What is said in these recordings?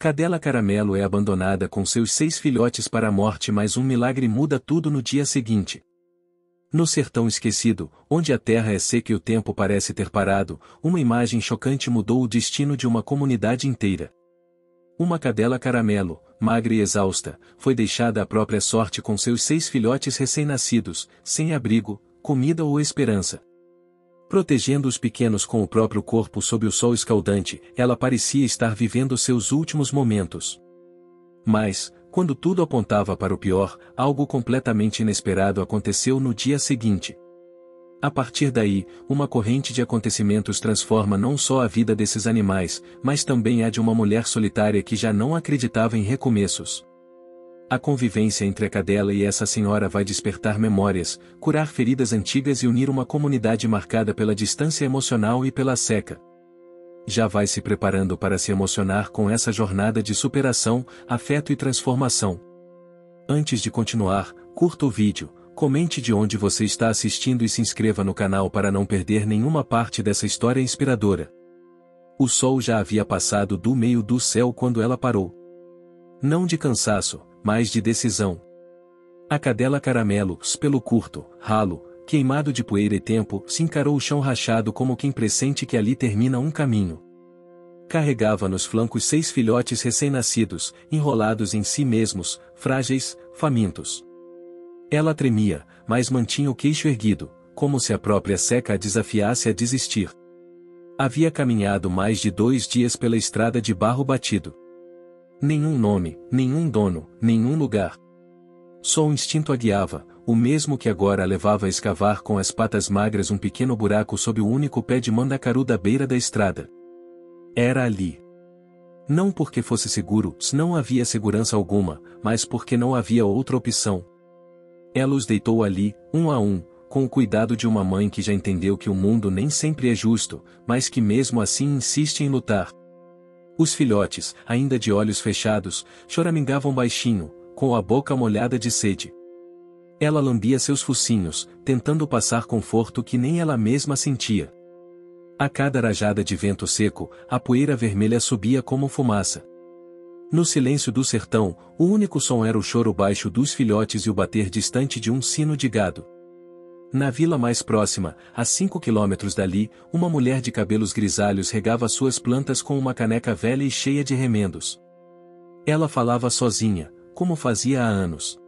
Cadela Caramelo é abandonada com seus 6 filhotes para a morte, mas um milagre muda tudo no dia seguinte. No sertão esquecido, onde a terra é seca e o tempo parece ter parado, uma imagem chocante mudou o destino de uma comunidade inteira. Uma cadela caramelo, magra e exausta, foi deixada à própria sorte com seus 6 filhotes recém-nascidos, sem abrigo, comida ou esperança. Protegendo os pequenos com o próprio corpo sob o sol escaldante, ela parecia estar vivendo seus últimos momentos. Mas, quando tudo apontava para o pior, algo completamente inesperado aconteceu no dia seguinte. A partir daí, uma corrente de acontecimentos transforma não só a vida desses animais, mas também a de uma mulher solitária que já não acreditava em recomeços. A convivência entre a cadela e essa senhora vai despertar memórias, curar feridas antigas e unir uma comunidade marcada pela distância emocional e pela seca. Já vai se preparando para se emocionar com essa jornada de superação, afeto e transformação. Antes de continuar, curta o vídeo, comente de onde você está assistindo e se inscreva no canal para não perder nenhuma parte dessa história inspiradora. O sol já havia passado do meio do céu quando ela parou. Não de cansaço, mas de decisão. A cadela caramelo, pelo curto, ralo, queimado de poeira e tempo, se encarou o chão rachado como quem pressente que ali termina um caminho. Carregava nos flancos 6 filhotes recém-nascidos, enrolados em si mesmos, frágeis, famintos. Ela tremia, mas mantinha o queixo erguido, como se a própria seca a desafiasse a desistir. Havia caminhado mais de 2 dias pela estrada de barro batido. Nenhum nome, nenhum dono, nenhum lugar. Só o instinto a guiava, o mesmo que agora a levava a escavar com as patas magras um pequeno buraco sob o único pé de mandacaru da beira da estrada. Era ali. Não porque fosse seguro, não havia segurança alguma, mas porque não havia outra opção. Ela os deitou ali, um a um, com o cuidado de uma mãe que já entendeu que o mundo nem sempre é justo, mas que mesmo assim insiste em lutar. Os filhotes, ainda de olhos fechados, choramingavam baixinho, com a boca molhada de sede. Ela lambia seus focinhos, tentando passar conforto que nem ela mesma sentia. A cada rajada de vento seco, a poeira vermelha subia como fumaça. No silêncio do sertão, o único som era o choro baixo dos filhotes e o bater distante de um sino de gado. Na vila mais próxima, a 5 quilômetros dali, uma mulher de cabelos grisalhos regava suas plantas com uma caneca velha e cheia de remendos. Ela falava sozinha, como fazia há anos.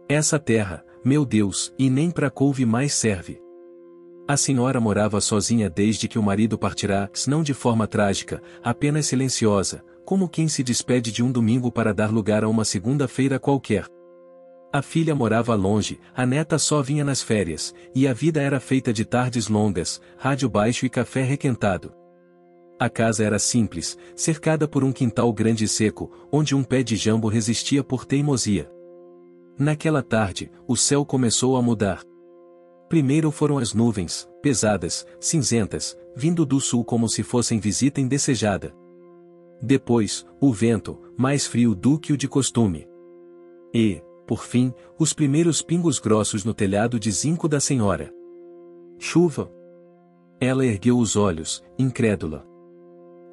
Essa terra, meu Deus, e nem pra couve mais serve. A senhora morava sozinha desde que o marido partirá, não de forma trágica, apenas silenciosa, como quem se despede de um domingo para dar lugar a uma segunda-feira qualquer. A filha morava longe, a neta só vinha nas férias, e a vida era feita de tardes longas, rádio baixo e café requentado. A casa era simples, cercada por um quintal grande e seco, onde um pé de jambo resistia por teimosia. Naquela tarde, o céu começou a mudar. Primeiro foram as nuvens, pesadas, cinzentas, vindo do sul como se fossem visita indesejada. Depois, o vento, mais frio do que o de costume. E, por fim, os primeiros pingos grossos no telhado de zinco da senhora. Chuva? Ela ergueu os olhos, incrédula.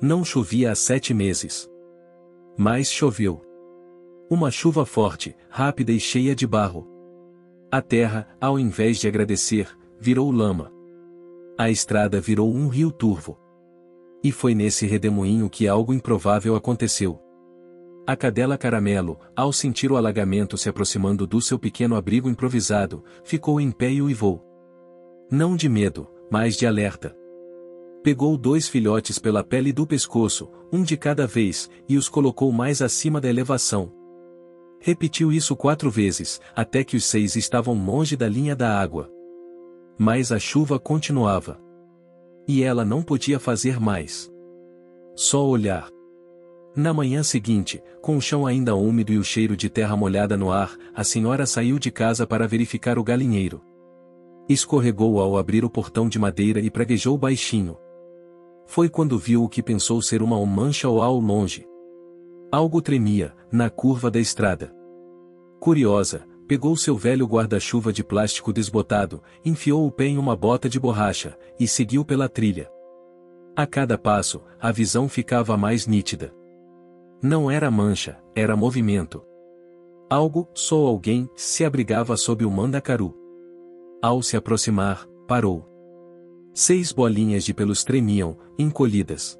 Não chovia há 7 meses. Mas choveu. Uma chuva forte, rápida e cheia de barro. A terra, ao invés de agradecer, virou lama. A estrada virou um rio turvo. E foi nesse redemoinho que algo improvável aconteceu. A cadela caramelo, ao sentir o alagamento se aproximando do seu pequeno abrigo improvisado, ficou em pé e uivou. Não de medo, mas de alerta. Pegou 2 filhotes pela pele do pescoço, um de cada vez, e os colocou mais acima da elevação. Repetiu isso 4 vezes, até que os 6 estavam longe da linha da água. Mas a chuva continuava. E ela não podia fazer mais. Só olhar. Na manhã seguinte, com o chão ainda úmido e o cheiro de terra molhada no ar, a senhora saiu de casa para verificar o galinheiro. Escorregou ao abrir o portão de madeira e praguejou baixinho. Foi quando viu o que pensou ser uma mancha ao longe. Algo tremia, na curva da estrada. Curiosa, pegou seu velho guarda-chuva de plástico desbotado, enfiou o pé em uma bota de borracha, e seguiu pela trilha. A cada passo, a visão ficava mais nítida. Não era mancha, era movimento. Algo, só alguém, se abrigava sob o mandacaru. Ao se aproximar, parou. 6 bolinhas de pelos tremiam, encolhidas.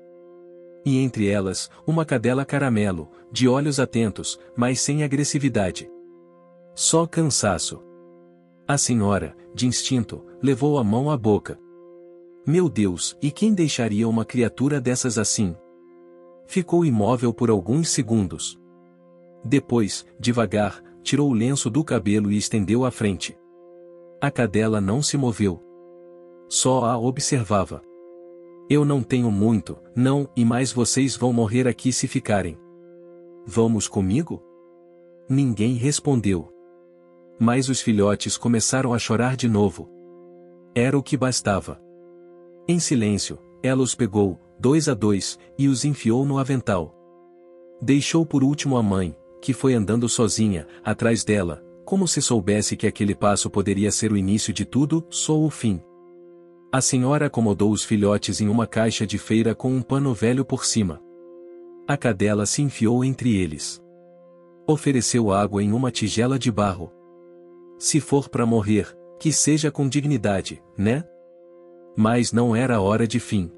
E entre elas, uma cadela caramelo, de olhos atentos, mas sem agressividade. Só cansaço. A senhora, de instinto, levou a mão à boca. Meu Deus, e quem deixaria uma criatura dessas assim? Ficou imóvel por alguns segundos. Depois, devagar, tirou o lenço do cabelo e estendeu à frente. A cadela não se moveu. Só a observava. Eu não tenho muito, não, e mais vocês vão morrer aqui se ficarem. Vamos comigo? Ninguém respondeu. Mas os filhotes começaram a chorar de novo. Era o que bastava. Em silêncio, ela os pegou, 2 a 2, e os enfiou no avental. Deixou por último a mãe, que foi andando sozinha, atrás dela, como se soubesse que aquele passo poderia ser o início de tudo, só o fim. A senhora acomodou os filhotes em uma caixa de feira com um pano velho por cima. A cadela se enfiou entre eles. Ofereceu água em uma tigela de barro. Se for para morrer, que seja com dignidade, né? Mas não era hora de fim.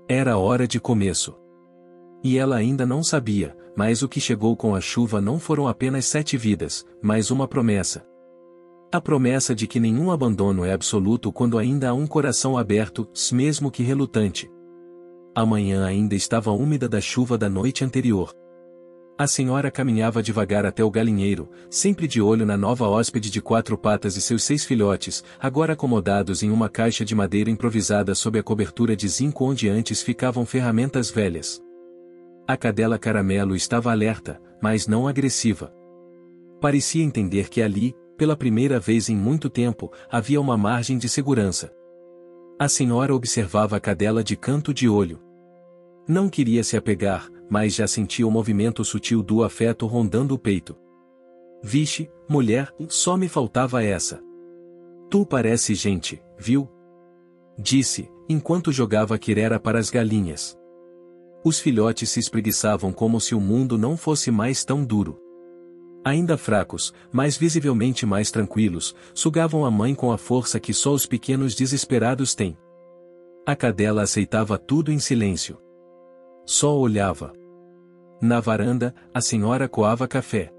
Era hora de começo. E ela ainda não sabia, mas o que chegou com a chuva não foram apenas 7 vidas, mas uma promessa. A promessa de que nenhum abandono é absoluto quando ainda há um coração aberto, mesmo que relutante. A manhã ainda estava úmida da chuva da noite anterior. A senhora caminhava devagar até o galinheiro, sempre de olho na nova hóspede de 4 patas e seus 6 filhotes, agora acomodados em uma caixa de madeira improvisada sob a cobertura de zinco onde antes ficavam ferramentas velhas. A cadela caramelo estava alerta, mas não agressiva. Parecia entender que ali, pela primeira vez em muito tempo, havia uma margem de segurança. A senhora observava a cadela de canto de olho. Não queria se apegar, mas já sentia o movimento sutil do afeto rondando o peito. Vixe, mulher, só me faltava essa. Tu parece gente, viu? Disse, enquanto jogava a quirera para as galinhas. Os filhotes se espreguiçavam como se o mundo não fosse mais tão duro. Ainda fracos, mas visivelmente mais tranquilos, sugavam a mãe com a força que só os pequenos desesperados têm. A cadela aceitava tudo em silêncio. Só olhava. Na varanda, a senhora coava café.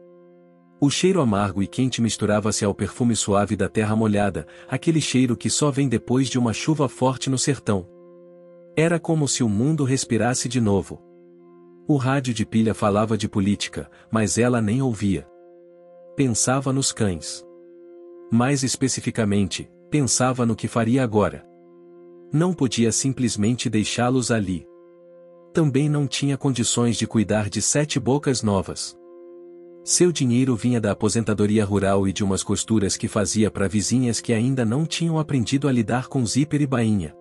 O cheiro amargo e quente misturava-se ao perfume suave da terra molhada, aquele cheiro que só vem depois de uma chuva forte no sertão. Era como se o mundo respirasse de novo. O rádio de pilha falava de política, mas ela nem ouvia. Pensava nos cães. Mais especificamente, pensava no que faria agora. Não podia simplesmente deixá-los ali. Também não tinha condições de cuidar de 7 bocas novas. Seu dinheiro vinha da aposentadoria rural e de umas costuras que fazia para vizinhas que ainda não tinham aprendido a lidar com zíper e bainha.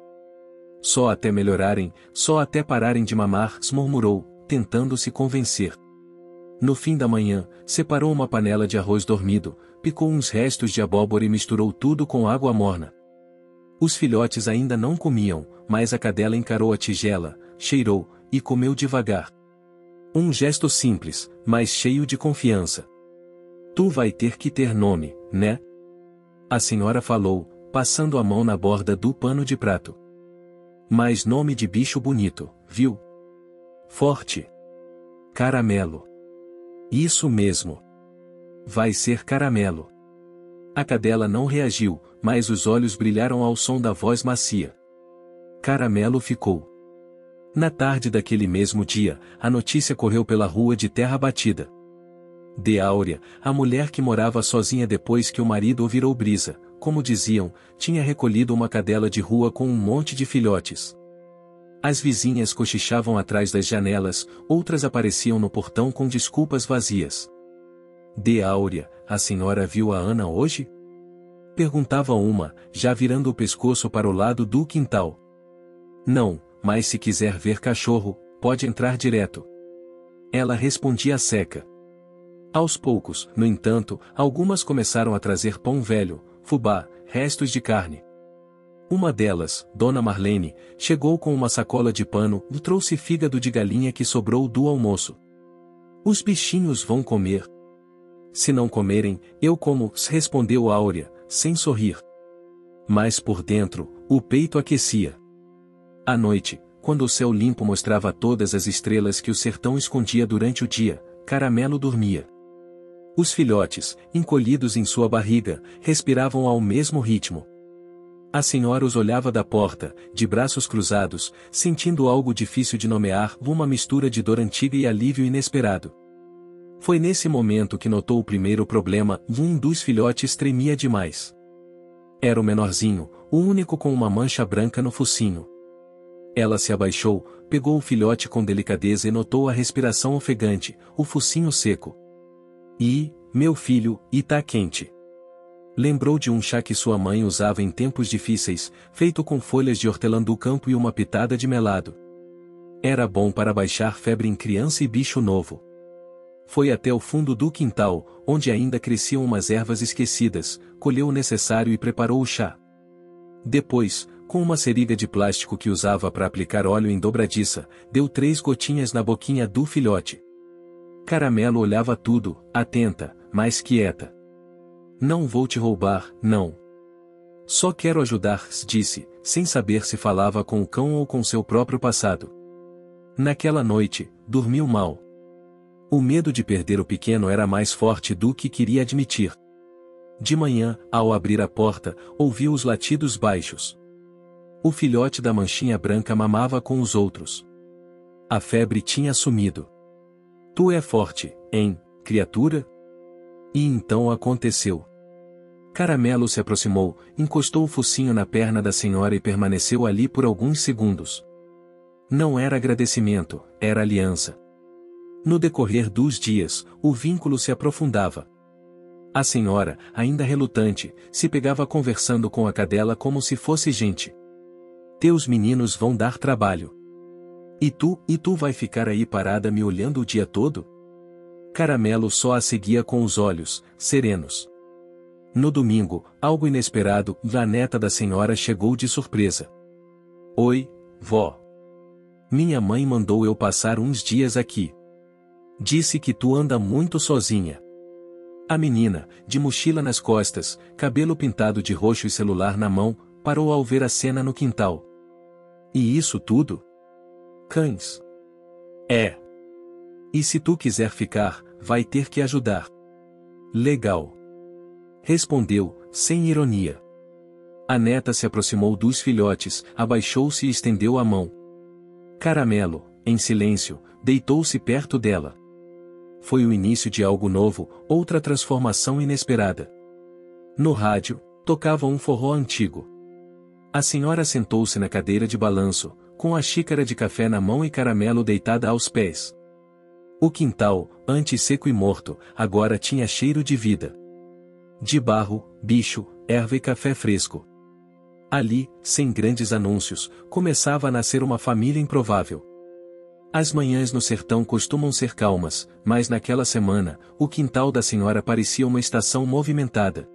Só até melhorarem, só até pararem de mamar, murmurou, tentando se convencer. No fim da manhã, separou uma panela de arroz dormido, picou uns restos de abóbora e misturou tudo com água morna. Os filhotes ainda não comiam, mas a cadela encarou a tigela, cheirou, e comeu devagar. Um gesto simples, mas cheio de confiança. Tu vai ter que ter nome, né? A senhora falou, passando a mão na borda do pano de prato. Mas nome de bicho bonito, viu? Forte. Caramelo. Isso mesmo. Vai ser Caramelo. A cadela não reagiu, mas os olhos brilharam ao som da voz macia. Caramelo ficou. Na tarde daquele mesmo dia, a notícia correu pela rua de terra batida. De Áurea, a mulher que morava sozinha depois que o marido o virou brisa, como diziam, tinha recolhido uma cadela de rua com um monte de filhotes. As vizinhas cochichavam atrás das janelas, outras apareciam no portão com desculpas vazias. De Áurea, a senhora viu a Ana hoje? Perguntava uma, já virando o pescoço para o lado do quintal. Não, mas se quiser ver cachorro, pode entrar direto. Ela respondia seca. Aos poucos, no entanto, algumas começaram a trazer pão velho, fubá, restos de carne. Uma delas, Dona Marlene, chegou com uma sacola de pano e trouxe fígado de galinha que sobrou do almoço. Os bichinhos vão comer. Se não comerem, eu como, respondeu Áurea, sem sorrir. Mas por dentro, o peito aquecia. À noite, quando o céu limpo mostrava todas as estrelas que o sertão escondia durante o dia, Caramelo dormia. Os filhotes, encolhidos em sua barriga, respiravam ao mesmo ritmo. A senhora os olhava da porta, de braços cruzados, sentindo algo difícil de nomear, uma mistura de dor antiga e alívio inesperado. Foi nesse momento que notou o primeiro problema, e um dos filhotes tremia demais. Era o menorzinho, o único com uma mancha branca no focinho. Ela se abaixou, pegou o filhote com delicadeza e notou a respiração ofegante, o focinho seco. Meu filho, tá quente. Lembrou de um chá que sua mãe usava em tempos difíceis, feito com folhas de hortelã do campo e uma pitada de melado. Era bom para baixar febre em criança e bicho novo. Foi até o fundo do quintal, onde ainda cresciam umas ervas esquecidas, colheu o necessário e preparou o chá. Depois, com uma seringa de plástico que usava para aplicar óleo em dobradiça, deu 3 gotinhas na boquinha do filhote. Caramelo olhava tudo, atenta, mas quieta. Não vou te roubar, não. Só quero ajudar, disse, sem saber se falava com o cão ou com seu próprio passado. Naquela noite, dormiu mal. O medo de perder o pequeno era mais forte do que queria admitir. De manhã, ao abrir a porta, ouviu os latidos baixos. O filhote da manchinha branca mamava com os outros. A febre tinha sumido. Tu é forte, hein, criatura? E então aconteceu. Caramelo se aproximou, encostou o focinho na perna da senhora e permaneceu ali por alguns segundos. Não era agradecimento, era aliança. No decorrer dos dias, o vínculo se aprofundava. A senhora, ainda relutante, se pegava conversando com a cadela como se fosse gente. Teus meninos vão dar trabalho. E tu vai ficar aí parada me olhando o dia todo? Caramelo só a seguia com os olhos, serenos. No domingo, algo inesperado, a neta da senhora chegou de surpresa. Oi, vó. Minha mãe mandou eu passar uns dias aqui. Disse que tu anda muito sozinha. A menina, de mochila nas costas, cabelo pintado de roxo e celular na mão, parou ao ver a cena no quintal. E isso tudo? Cães. É. E se tu quiser ficar, vai ter que ajudar. Legal. Respondeu, sem ironia. A neta se aproximou dos filhotes, abaixou-se e estendeu a mão. Caramelo, em silêncio, deitou-se perto dela. Foi o início de algo novo, outra transformação inesperada. No rádio, tocava um forró antigo. A senhora sentou-se na cadeira de balanço, com a xícara de café na mão e Caramelo deitada aos pés. O quintal, antes seco e morto, agora tinha cheiro de vida. De barro, bicho, erva e café fresco. Ali, sem grandes anúncios, começava a nascer uma família improvável. As manhãs no sertão costumam ser calmas, mas naquela semana, o quintal da senhora parecia uma estação movimentada.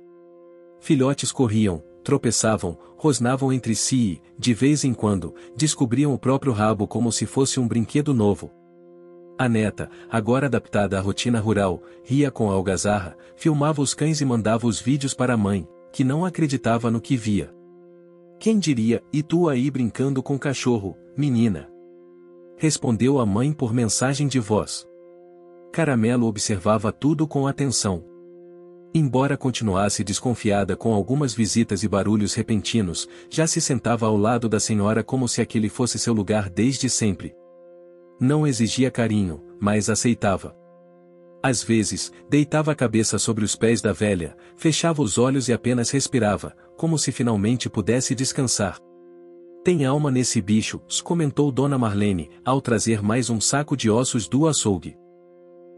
Filhotes corriam, tropeçavam, rosnavam entre si e, de vez em quando, descobriam o próprio rabo como se fosse um brinquedo novo. A neta, agora adaptada à rotina rural, ria com a algazarra, filmava os cães e mandava os vídeos para a mãe, que não acreditava no que via. Quem diria, e tu aí brincando com cachorro, menina? Respondeu a mãe por mensagem de voz. Caramelo observava tudo com atenção. Embora continuasse desconfiada com algumas visitas e barulhos repentinos, já se sentava ao lado da senhora como se aquele fosse seu lugar desde sempre. Não exigia carinho, mas aceitava. Às vezes, deitava a cabeça sobre os pés da velha, fechava os olhos e apenas respirava, como se finalmente pudesse descansar. Tem alma nesse bicho, comentou Dona Marlene, ao trazer mais um saco de ossos do açougue.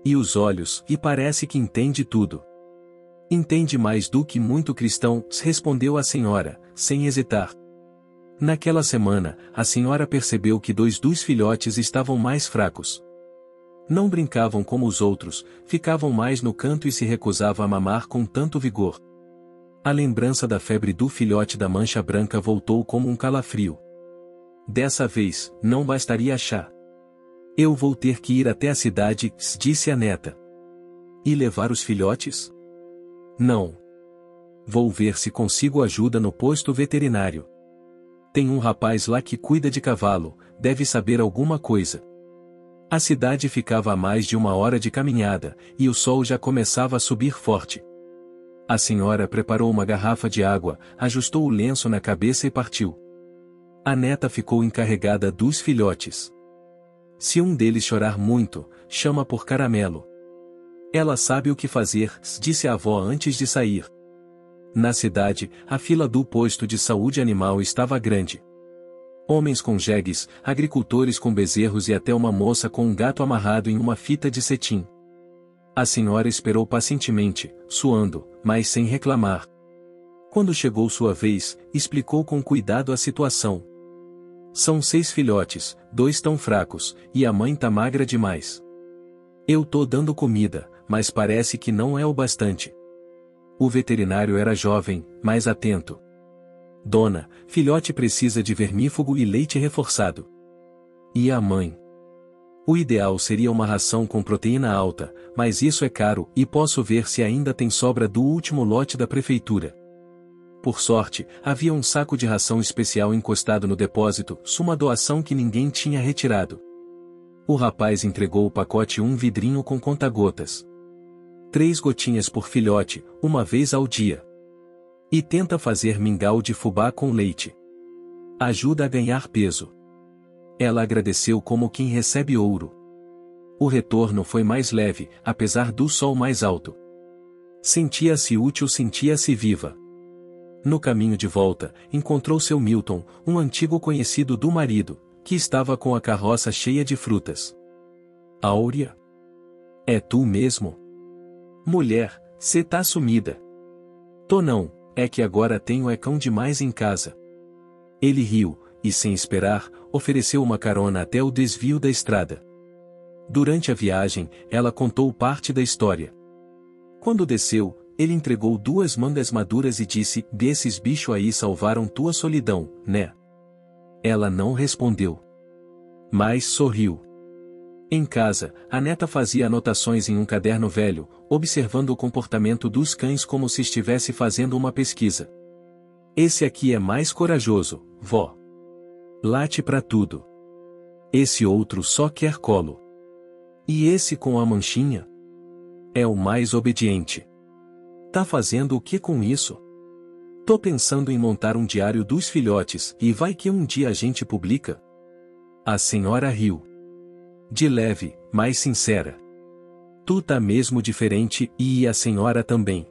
E os olhos, e parece que entende tudo. Entende mais do que muito cristão, respondeu a senhora, sem hesitar. Naquela semana, a senhora percebeu que 2 dos filhotes estavam mais fracos. Não brincavam como os outros, ficavam mais no canto e se recusavam a mamar com tanto vigor. A lembrança da febre do filhote da mancha branca voltou como um calafrio. Dessa vez, não bastaria chá. Eu vou ter que ir até a cidade, disse a neta. E levar os filhotes? Não. Vou ver se consigo ajuda no posto veterinário. Tem um rapaz lá que cuida de cavalo, deve saber alguma coisa. A cidade ficava a mais de 1 hora de caminhada, e o sol já começava a subir forte. A senhora preparou uma garrafa de água, ajustou o lenço na cabeça e partiu. A neta ficou encarregada dos filhotes. Se um deles chorar muito, chama por Caramelo. Ela sabe o que fazer, disse a avó antes de sair. Na cidade, a fila do posto de saúde animal estava grande. Homens com jegues, agricultores com bezerros e até uma moça com um gato amarrado em uma fita de cetim. A senhora esperou pacientemente, suando, mas sem reclamar. Quando chegou sua vez, explicou com cuidado a situação. São 6 filhotes, 2 tão fracos, e a mãe tá magra demais. Eu tô dando comida, mas parece que não é o bastante. O veterinário era jovem, mas atento. Dona, filhote precisa de vermífugo e leite reforçado. E a mãe? O ideal seria uma ração com proteína alta, mas isso é caro e posso ver se ainda tem sobra do último lote da prefeitura. Por sorte, havia um saco de ração especial encostado no depósito, uma doação que ninguém tinha retirado. O rapaz entregou o pacote um vidrinho com conta-gotas. 3 gotinhas por filhote, uma vez ao dia. E tenta fazer mingau de fubá com leite. Ajuda a ganhar peso. Ela agradeceu como quem recebe ouro. O retorno foi mais leve, apesar do sol mais alto. Sentia-se útil, sentia-se viva. No caminho de volta, encontrou seu Milton, um antigo conhecido do marido, que estava com a carroça cheia de frutas. Áurea? É tu mesmo? Mulher, cê tá sumida. Tô não, é que agora tenho cão demais em casa. Ele riu, e sem esperar, ofereceu uma carona até o desvio da estrada. Durante a viagem, ela contou parte da história. Quando desceu, ele entregou 2 mangas maduras e disse: "Desses bicho aí salvaram tua solidão, né?" Ela não respondeu. Mas sorriu. Em casa, a neta fazia anotações em um caderno velho, observando o comportamento dos cães como se estivesse fazendo uma pesquisa. Esse aqui é mais corajoso, vó. Late pra tudo. Esse outro só quer colo. E esse com a manchinha? É o mais obediente. Tá fazendo o que com isso? Tô pensando em montar um diário dos filhotes, e vai que um dia a gente publica. A senhora riu. De leve, mas sincera. Tu tá mesmo diferente, e a senhora também.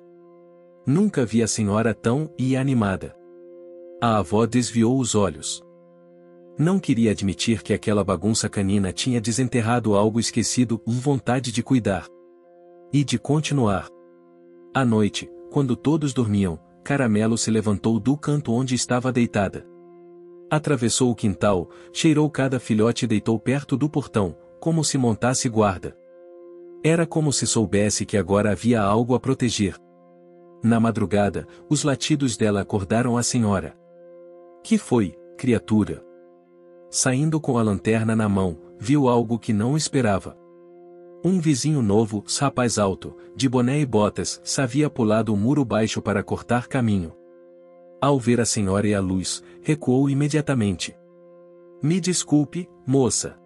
Nunca vi a senhora tão animada. A avó desviou os olhos. Não queria admitir que aquela bagunça canina tinha desenterrado algo esquecido, vontade de cuidar. E de continuar. À noite, quando todos dormiam, Caramelo se levantou do canto onde estava deitada. Atravessou o quintal, cheirou cada filhote e deitou perto do portão, como se montasse guarda. Era como se soubesse que agora havia algo a proteger. Na madrugada, os latidos dela acordaram a senhora. Que foi, criatura? Saindo com a lanterna na mão, viu algo que não esperava. Um vizinho novo, rapaz alto, de boné e botas, havia pulado o muro baixo para cortar caminho. Ao ver a senhora e a luz, recuou imediatamente. Me desculpe, moça.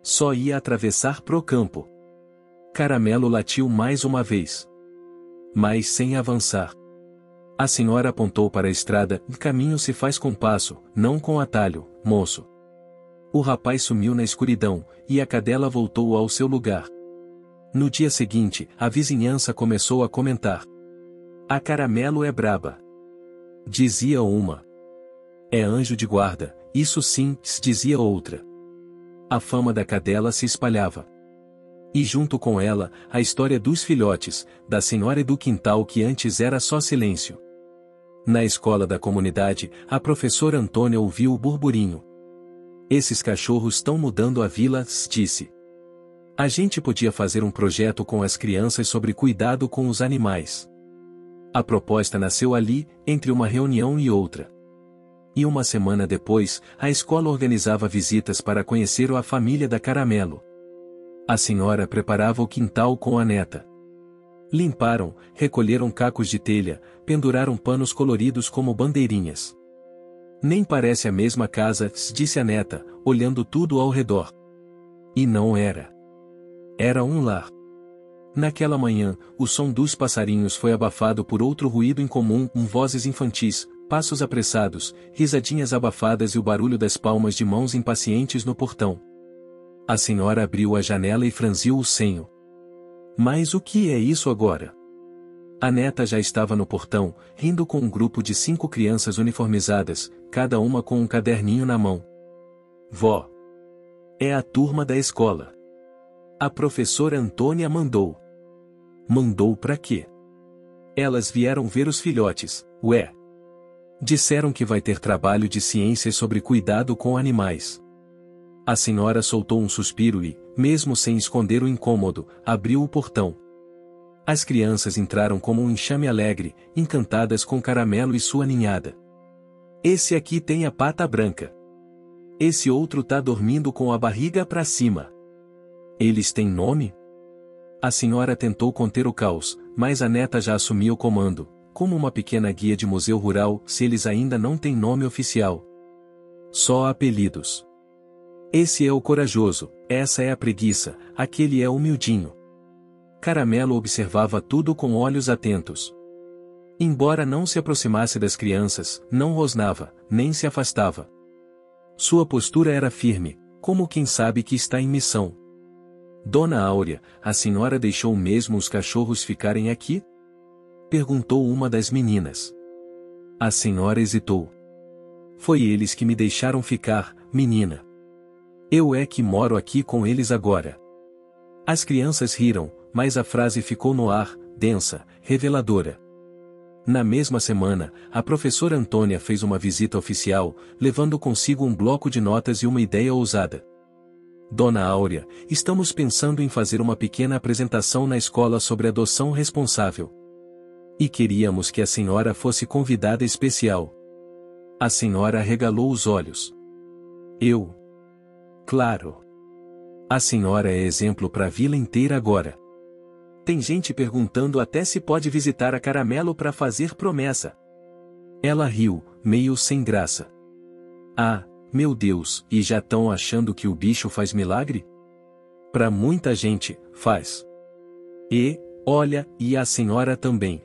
Só ia atravessar pro campo. Caramelo latiu mais uma vez. Mas sem avançar. A senhora apontou para a estrada: caminho se faz com passo, não com atalho, moço. O rapaz sumiu na escuridão, e a cadela voltou ao seu lugar. No dia seguinte, a vizinhança começou a comentar. A Caramelo é braba. Dizia uma. É anjo de guarda, isso sim, dizia outra. A fama da cadela se espalhava. E junto com ela, a história dos filhotes, da senhora e do quintal que antes era só silêncio. Na escola da comunidade, a professora Antônia ouviu o burburinho. Esses cachorros estão mudando a vila, disse. A gente podia fazer um projeto com as crianças sobre cuidado com os animais. A proposta nasceu ali, entre uma reunião e outra. E uma semana depois, a escola organizava visitas para conhecer a família da Caramelo. A senhora preparava o quintal com a neta. Limparam, recolheram cacos de telha, penduraram panos coloridos como bandeirinhas. Nem parece a mesma casa, disse a neta, olhando tudo ao redor. E não era. Era um lar. Naquela manhã, o som dos passarinhos foi abafado por outro ruído incomum, vozes infantis, passos apressados, risadinhas abafadas e o barulho das palmas de mãos impacientes no portão. A senhora abriu a janela e franziu o senho. Mas o que é isso agora? A neta já estava no portão, rindo com um grupo de 5 crianças uniformizadas, cada uma com um caderninho na mão. Vó. É a turma da escola. A professora Antônia mandou. Mandou pra quê? Elas vieram ver os filhotes, ué. Disseram que vai ter trabalho de ciências sobre cuidado com animais. A senhora soltou um suspiro e, mesmo sem esconder o incômodo, abriu o portão. As crianças entraram como um enxame alegre, encantadas com Caramelo e sua ninhada. Esse aqui tem a pata branca. Esse outro tá dormindo com a barriga pra cima. Eles têm nome? A senhora tentou conter o caos, mas a neta já assumiu o comando, como uma pequena guia de museu rural, se eles ainda não têm nome oficial. Só apelidos. Esse é o corajoso, essa é a preguiça, aquele é o humildinho. Caramelo observava tudo com olhos atentos. Embora não se aproximasse das crianças, não rosnava, nem se afastava. Sua postura era firme, como quem sabe que está em missão. Dona Áurea, a senhora deixou mesmo os cachorros ficarem aqui? Perguntou uma das meninas. A senhora hesitou. Foi eles que me deixaram ficar, menina. Eu é que moro aqui com eles agora. As crianças riram, mas a frase ficou no ar, densa, reveladora. Na mesma semana, a professora Antônia fez uma visita oficial, levando consigo um bloco de notas e uma ideia ousada. Dona Áurea, estamos pensando em fazer uma pequena apresentação na escola sobre adoção responsável. E queríamos que a senhora fosse convidada especial. A senhora arregalou os olhos. Eu? Claro. A senhora é exemplo para a vila inteira agora. Tem gente perguntando até se pode visitar a Caramelo para fazer promessa. Ela riu, meio sem graça. Ah, meu Deus, e já estão achando que o bicho faz milagre? Para muita gente, faz. E, olha, e a senhora também.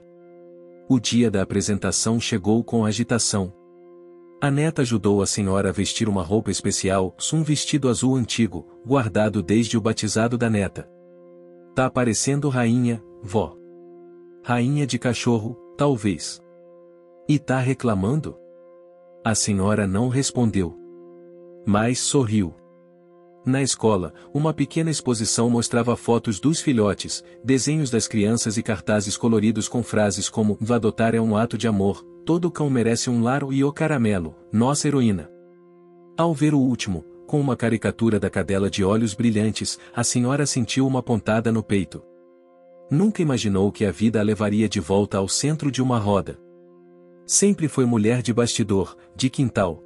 O dia da apresentação chegou com agitação. A neta ajudou a senhora a vestir uma roupa especial, um vestido azul antigo, guardado desde o batizado da neta. Tá parecendo rainha, vó. Rainha de cachorro, talvez. E tá reclamando? A senhora não respondeu. Mas sorriu. Na escola, uma pequena exposição mostrava fotos dos filhotes, desenhos das crianças e cartazes coloridos com frases como "Adotar é um ato de amor", "Todo cão merece um lar" e "O Caramelo, nossa heroína". Ao ver o último, com uma caricatura da cadela de olhos brilhantes, a senhora sentiu uma pontada no peito. Nunca imaginou que a vida a levaria de volta ao centro de uma roda. Sempre foi mulher de bastidor, de quintal.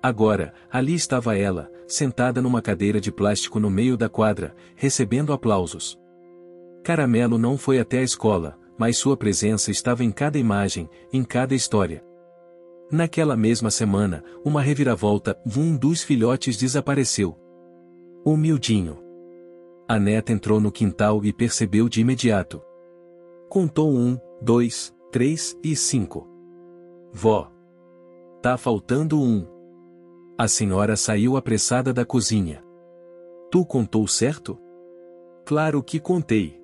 Agora, ali estava ela, sentada numa cadeira de plástico no meio da quadra, recebendo aplausos. Caramelo não foi até a escola, mas sua presença estava em cada imagem, em cada história. Naquela mesma semana, uma reviravolta, um dos filhotes desapareceu. O miudinho. A neta entrou no quintal e percebeu de imediato. Contou 1, 2, 3 e 5. Vó. Tá faltando um. A senhora saiu apressada da cozinha. Tu contou certo? Claro que contei.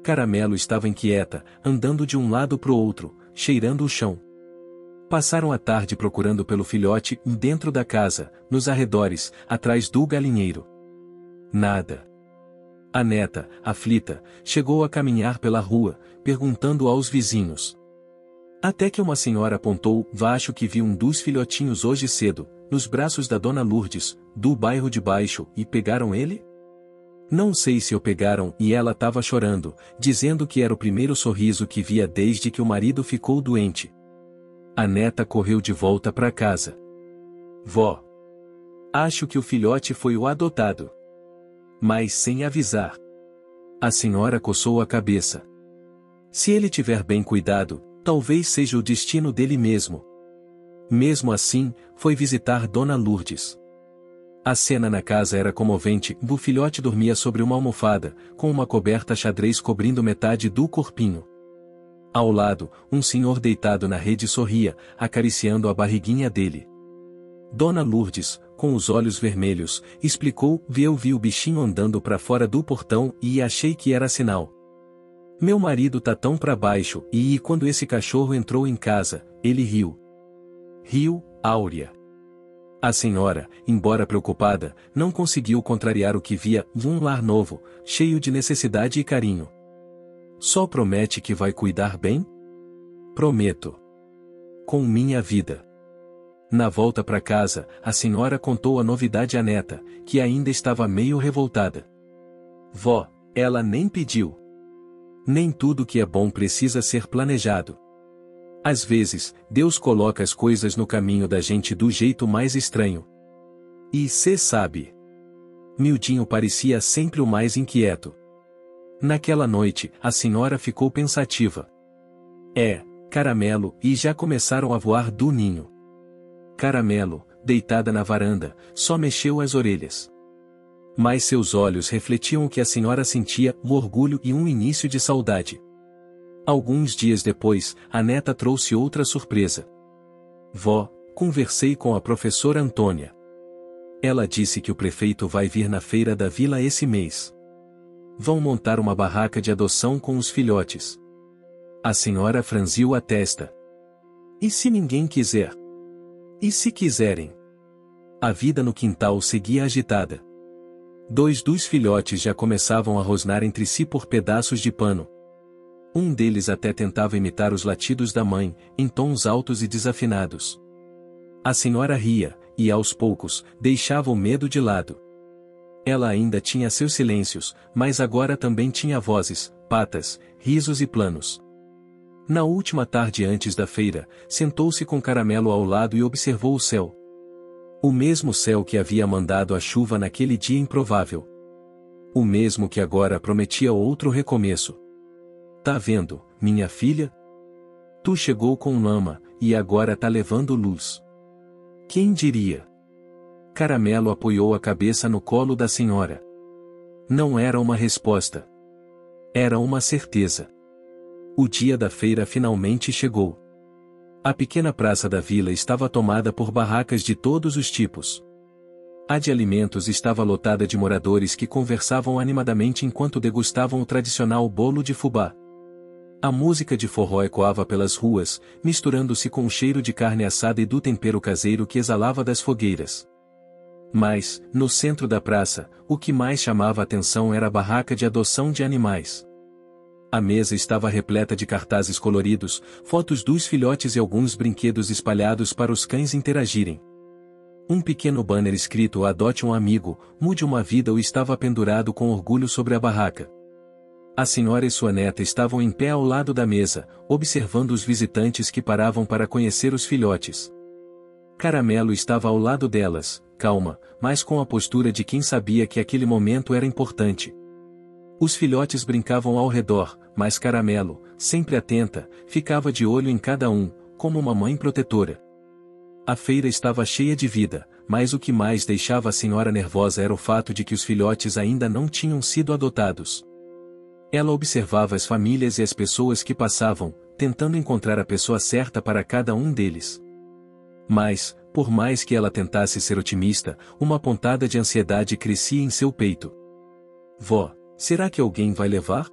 Caramelo estava inquieta, andando de um lado pro outro, cheirando o chão. Passaram a tarde procurando pelo filhote, dentro da casa, nos arredores, atrás do galinheiro. Nada. A neta, aflita, chegou a caminhar pela rua, perguntando aos vizinhos. Até que uma senhora apontou: "Acho que vi um dos filhotinhos hoje cedo, nos braços da dona Lourdes, do bairro de baixo, e pegaram ele?" Não sei se o pegaram, e ela estava chorando, dizendo que era o primeiro sorriso que via desde que o marido ficou doente. A neta correu de volta para casa. Vó. Acho que o filhote foi o adotado. Mas sem avisar. A senhora coçou a cabeça. Se ele tiver bem cuidado, talvez seja o destino dele mesmo. Mesmo assim, foi visitar Dona Lourdes. A cena na casa era comovente. O filhote dormia sobre uma almofada, com uma coberta xadrez cobrindo metade do corpinho. Ao lado, um senhor deitado na rede sorria, acariciando a barriguinha dele. Dona Lourdes, com os olhos vermelhos, explicou: eu vi o bichinho andando para fora do portão e achei que era sinal. Meu marido tá tão para baixo, e quando esse cachorro entrou em casa, ele riu. Riu, Áurea. A senhora, embora preocupada, não conseguiu contrariar o que via: um lar novo, cheio de necessidade e carinho. Só promete que vai cuidar bem? Prometo. Com minha vida. Na volta para casa, a senhora contou a novidade à neta, que ainda estava meio revoltada. Vó, ela nem pediu. Nem tudo que é bom precisa ser planejado. Às vezes, Deus coloca as coisas no caminho da gente do jeito mais estranho. E cê sabe. Mildinho parecia sempre o mais inquieto. Naquela noite, a senhora ficou pensativa. Caramelo, e já começaram a voar do ninho. Caramelo, deitada na varanda, só mexeu as orelhas. Mas seus olhos refletiam o que a senhora sentia: o orgulho e um início de saudade. Alguns dias depois, a neta trouxe outra surpresa. Vó, conversei com a professora Antônia. Ela disse que o prefeito vai vir na feira da vila esse mês. Vão montar uma barraca de adoção com os filhotes. A senhora franziu a testa. E se ninguém quiser? E se quiserem? A vida no quintal seguia agitada. 2 dos filhotes já começavam a rosnar entre si por pedaços de pano. Um deles até tentava imitar os latidos da mãe, em tons altos e desafinados. A senhora ria, e aos poucos, deixava o medo de lado. Ela ainda tinha seus silêncios, mas agora também tinha vozes, patas, risos e planos. Na última tarde antes da feira, sentou-se com Caramelo ao lado e observou o céu. O mesmo céu que havia mandado a chuva naquele dia improvável. O mesmo que agora prometia outro recomeço. Tá vendo, minha filha? Tu chegou com lama, e agora tá levando luz. Quem diria? Caramelo apoiou a cabeça no colo da senhora. Não era uma resposta. Era uma certeza. O dia da feira finalmente chegou. A pequena praça da vila estava tomada por barracas de todos os tipos. A de alimentos estava lotada de moradores que conversavam animadamente enquanto degustavam o tradicional bolo de fubá. A música de forró ecoava pelas ruas, misturando-se com o cheiro de carne assada e do tempero caseiro que exalava das fogueiras. Mas, no centro da praça, o que mais chamava a atenção era a barraca de adoção de animais. A mesa estava repleta de cartazes coloridos, fotos dos filhotes e alguns brinquedos espalhados para os cães interagirem. Um pequeno banner escrito "Adote um amigo, mude uma vida" estava pendurado com orgulho sobre a barraca. A senhora e sua neta estavam em pé ao lado da mesa, observando os visitantes que paravam para conhecer os filhotes. Caramelo estava ao lado delas, calma, mas com a postura de quem sabia que aquele momento era importante. Os filhotes brincavam ao redor, mas Caramelo, sempre atenta, ficava de olho em cada um, como uma mãe protetora. A feira estava cheia de vida, mas o que mais deixava a senhora nervosa era o fato de que os filhotes ainda não tinham sido adotados. Ela observava as famílias e as pessoas que passavam, tentando encontrar a pessoa certa para cada um deles. Mas, por mais que ela tentasse ser otimista, uma pontada de ansiedade crescia em seu peito. Vó, será que alguém vai levar?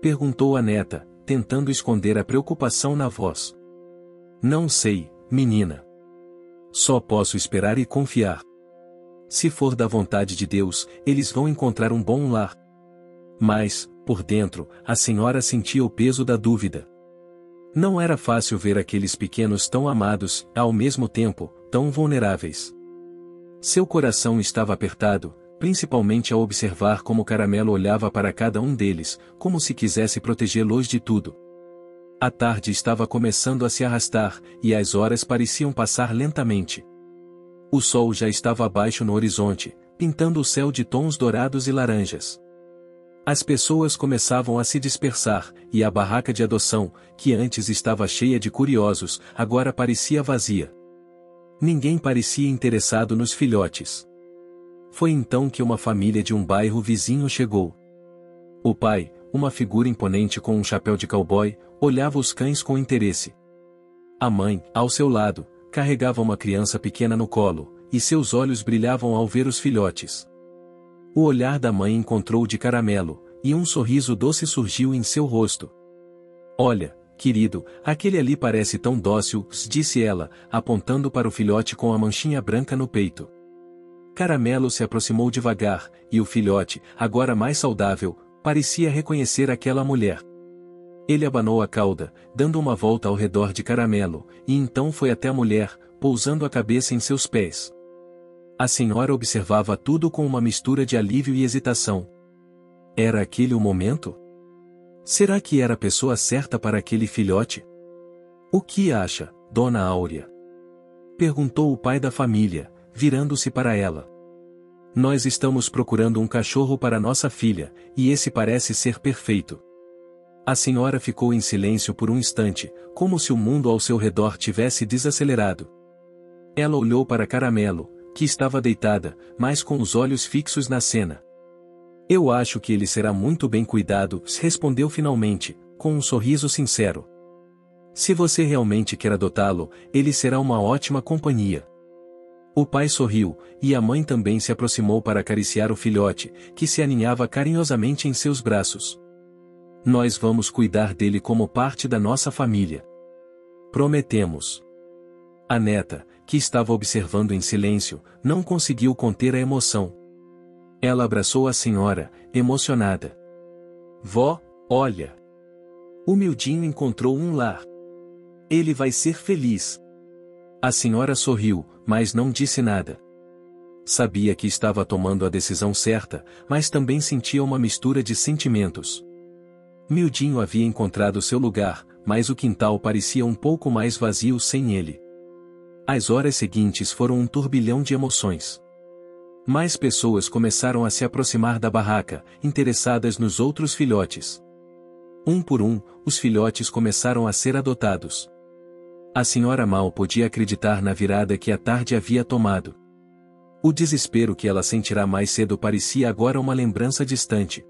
Perguntou a neta, tentando esconder a preocupação na voz. Não sei, menina. Só posso esperar e confiar. Se for da vontade de Deus, eles vão encontrar um bom lar. Mas, por dentro, a senhora sentia o peso da dúvida. Não era fácil ver aqueles pequenos tão amados, ao mesmo tempo, tão vulneráveis. Seu coração estava apertado, principalmente ao observar como Caramelo olhava para cada um deles, como se quisesse protegê-los de tudo. A tarde estava começando a se arrastar, e as horas pareciam passar lentamente. O sol já estava abaixo no horizonte, pintando o céu de tons dourados e laranjas. As pessoas começavam a se dispersar, e a barraca de adoção, que antes estava cheia de curiosos, agora parecia vazia. Ninguém parecia interessado nos filhotes. Foi então que uma família de um bairro vizinho chegou. O pai, uma figura imponente com um chapéu de cowboy, olhava os cães com interesse. A mãe, ao seu lado, carregava uma criança pequena no colo, e seus olhos brilhavam ao ver os filhotes. O olhar da mãe encontrou de Caramelo, e um sorriso doce surgiu em seu rosto. "Olha, querido, aquele ali parece tão dócil", disse ela, apontando para o filhote com a manchinha branca no peito. Caramelo se aproximou devagar, e o filhote, agora mais saudável, parecia reconhecer aquela mulher. Ele abanou a cauda, dando uma volta ao redor de Caramelo, e então foi até a mulher, pousando a cabeça em seus pés. A senhora observava tudo com uma mistura de alívio e hesitação. Era aquele o momento? Será que era a pessoa certa para aquele filhote? "O que acha, Dona Áurea?" perguntou o pai da família, virando-se para ela. "Nós estamos procurando um cachorro para nossa filha, e esse parece ser perfeito." A senhora ficou em silêncio por um instante, como se o mundo ao seu redor tivesse desacelerado. Ela olhou para Caramelo, que estava deitada, mas com os olhos fixos na cena. "Eu acho que ele será muito bem cuidado", respondeu finalmente, com um sorriso sincero. "Se você realmente quer adotá-lo, ele será uma ótima companhia." O pai sorriu, e a mãe também se aproximou para acariciar o filhote, que se aninhava carinhosamente em seus braços. "Nós vamos cuidar dele como parte da nossa família. Prometemos." A neta, que estava observando em silêncio, não conseguiu conter a emoção. Ela abraçou a senhora, emocionada. "Vó, olha! O Mildinho encontrou um lar. Ele vai ser feliz." A senhora sorriu, mas não disse nada. Sabia que estava tomando a decisão certa, mas também sentia uma mistura de sentimentos. Mildinho havia encontrado seu lugar, mas o quintal parecia um pouco mais vazio sem ele. As horas seguintes foram um turbilhão de emoções. Mais pessoas começaram a se aproximar da barraca, interessadas nos outros filhotes. Um por um, os filhotes começaram a ser adotados. A senhora mal podia acreditar na virada que a tarde havia tomado. O desespero que ela sentirá mais cedo parecia agora uma lembrança distante.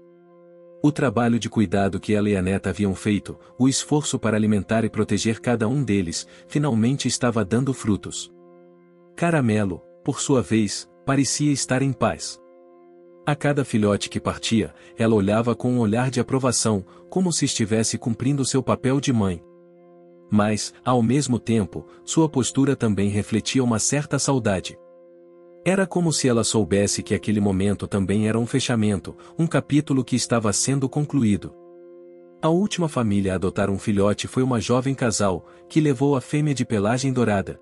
O trabalho de cuidado que ela e a neta haviam feito, o esforço para alimentar e proteger cada um deles, finalmente estava dando frutos. Caramelo, por sua vez, parecia estar em paz. A cada filhote que partia, ela olhava com um olhar de aprovação, como se estivesse cumprindo seu papel de mãe. Mas, ao mesmo tempo, sua postura também refletia uma certa saudade. Era como se ela soubesse que aquele momento também era um fechamento, um capítulo que estava sendo concluído. A última família a adotar um filhote foi uma jovem casal, que levou a fêmea de pelagem dourada.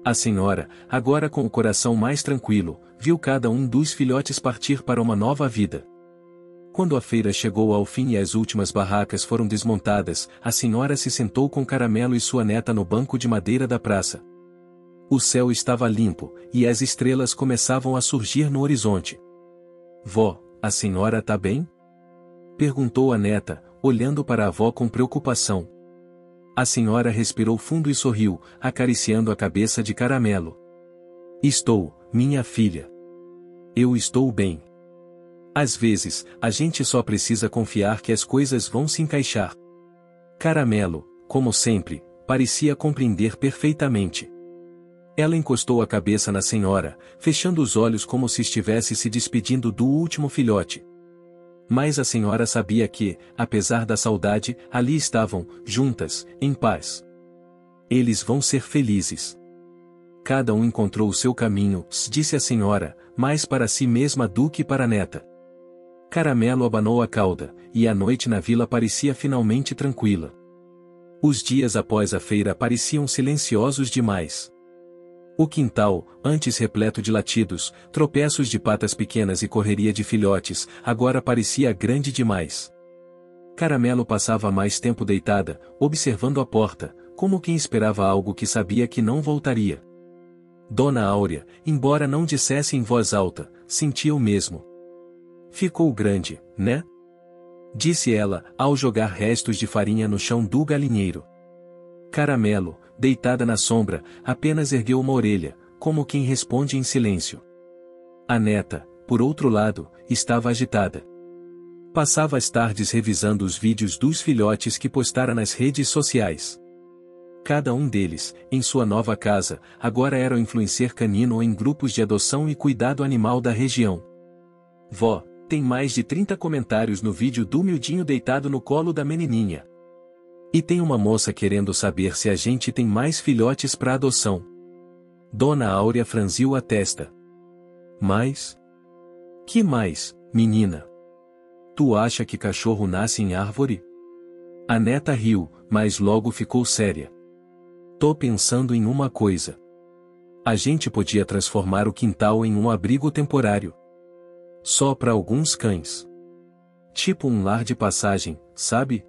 A senhora, agora com o coração mais tranquilo, viu cada um dos filhotes partir para uma nova vida. Quando a feira chegou ao fim e as últimas barracas foram desmontadas, a senhora se sentou com Caramelo e sua neta no banco de madeira da praça. O céu estava limpo, e as estrelas começavam a surgir no horizonte. "Vó, a senhora tá bem?" perguntou a neta, olhando para a avó com preocupação. A senhora respirou fundo e sorriu, acariciando a cabeça de Caramelo. "Estou, minha filha. Eu estou bem. Às vezes, a gente só precisa confiar que as coisas vão se encaixar." Caramelo, como sempre, parecia compreender perfeitamente. Ela encostou a cabeça na senhora, fechando os olhos como se estivesse se despedindo do último filhote. Mas a senhora sabia que, apesar da saudade, ali estavam, juntas, em paz. Eles vão ser felizes. Cada um encontrou o seu caminho, disse a senhora, mais para si mesma do que para a neta. Caramelo abanou a cauda, e a noite na vila parecia finalmente tranquila. Os dias após a feira pareciam silenciosos demais. O quintal, antes repleto de latidos, tropeços de patas pequenas e correria de filhotes, agora parecia grande demais. Caramelo passava mais tempo deitada, observando a porta, como quem esperava algo que sabia que não voltaria. Dona Áurea, embora não dissesse em voz alta, sentia o mesmo. Ficou grande, né? Disse ela, ao jogar restos de farinha no chão do galinheiro. Caramelo, deitada na sombra, apenas ergueu uma orelha, como quem responde em silêncio. A neta, por outro lado, estava agitada. Passava as tardes revisando os vídeos dos filhotes que postara nas redes sociais. Cada um deles, em sua nova casa, agora era o influencer canino em grupos de adoção e cuidado animal da região. Vó, tem mais de 30 comentários no vídeo do miudinho deitado no colo da menininha. E tem uma moça querendo saber se a gente tem mais filhotes para adoção. Dona Áurea franziu a testa. Mais? Que mais, menina? Tu acha que cachorro nasce em árvore? A neta riu, mas logo ficou séria. Tô pensando em uma coisa. A gente podia transformar o quintal em um abrigo temporário. Só para alguns cães. Tipo um lar de passagem, sabe?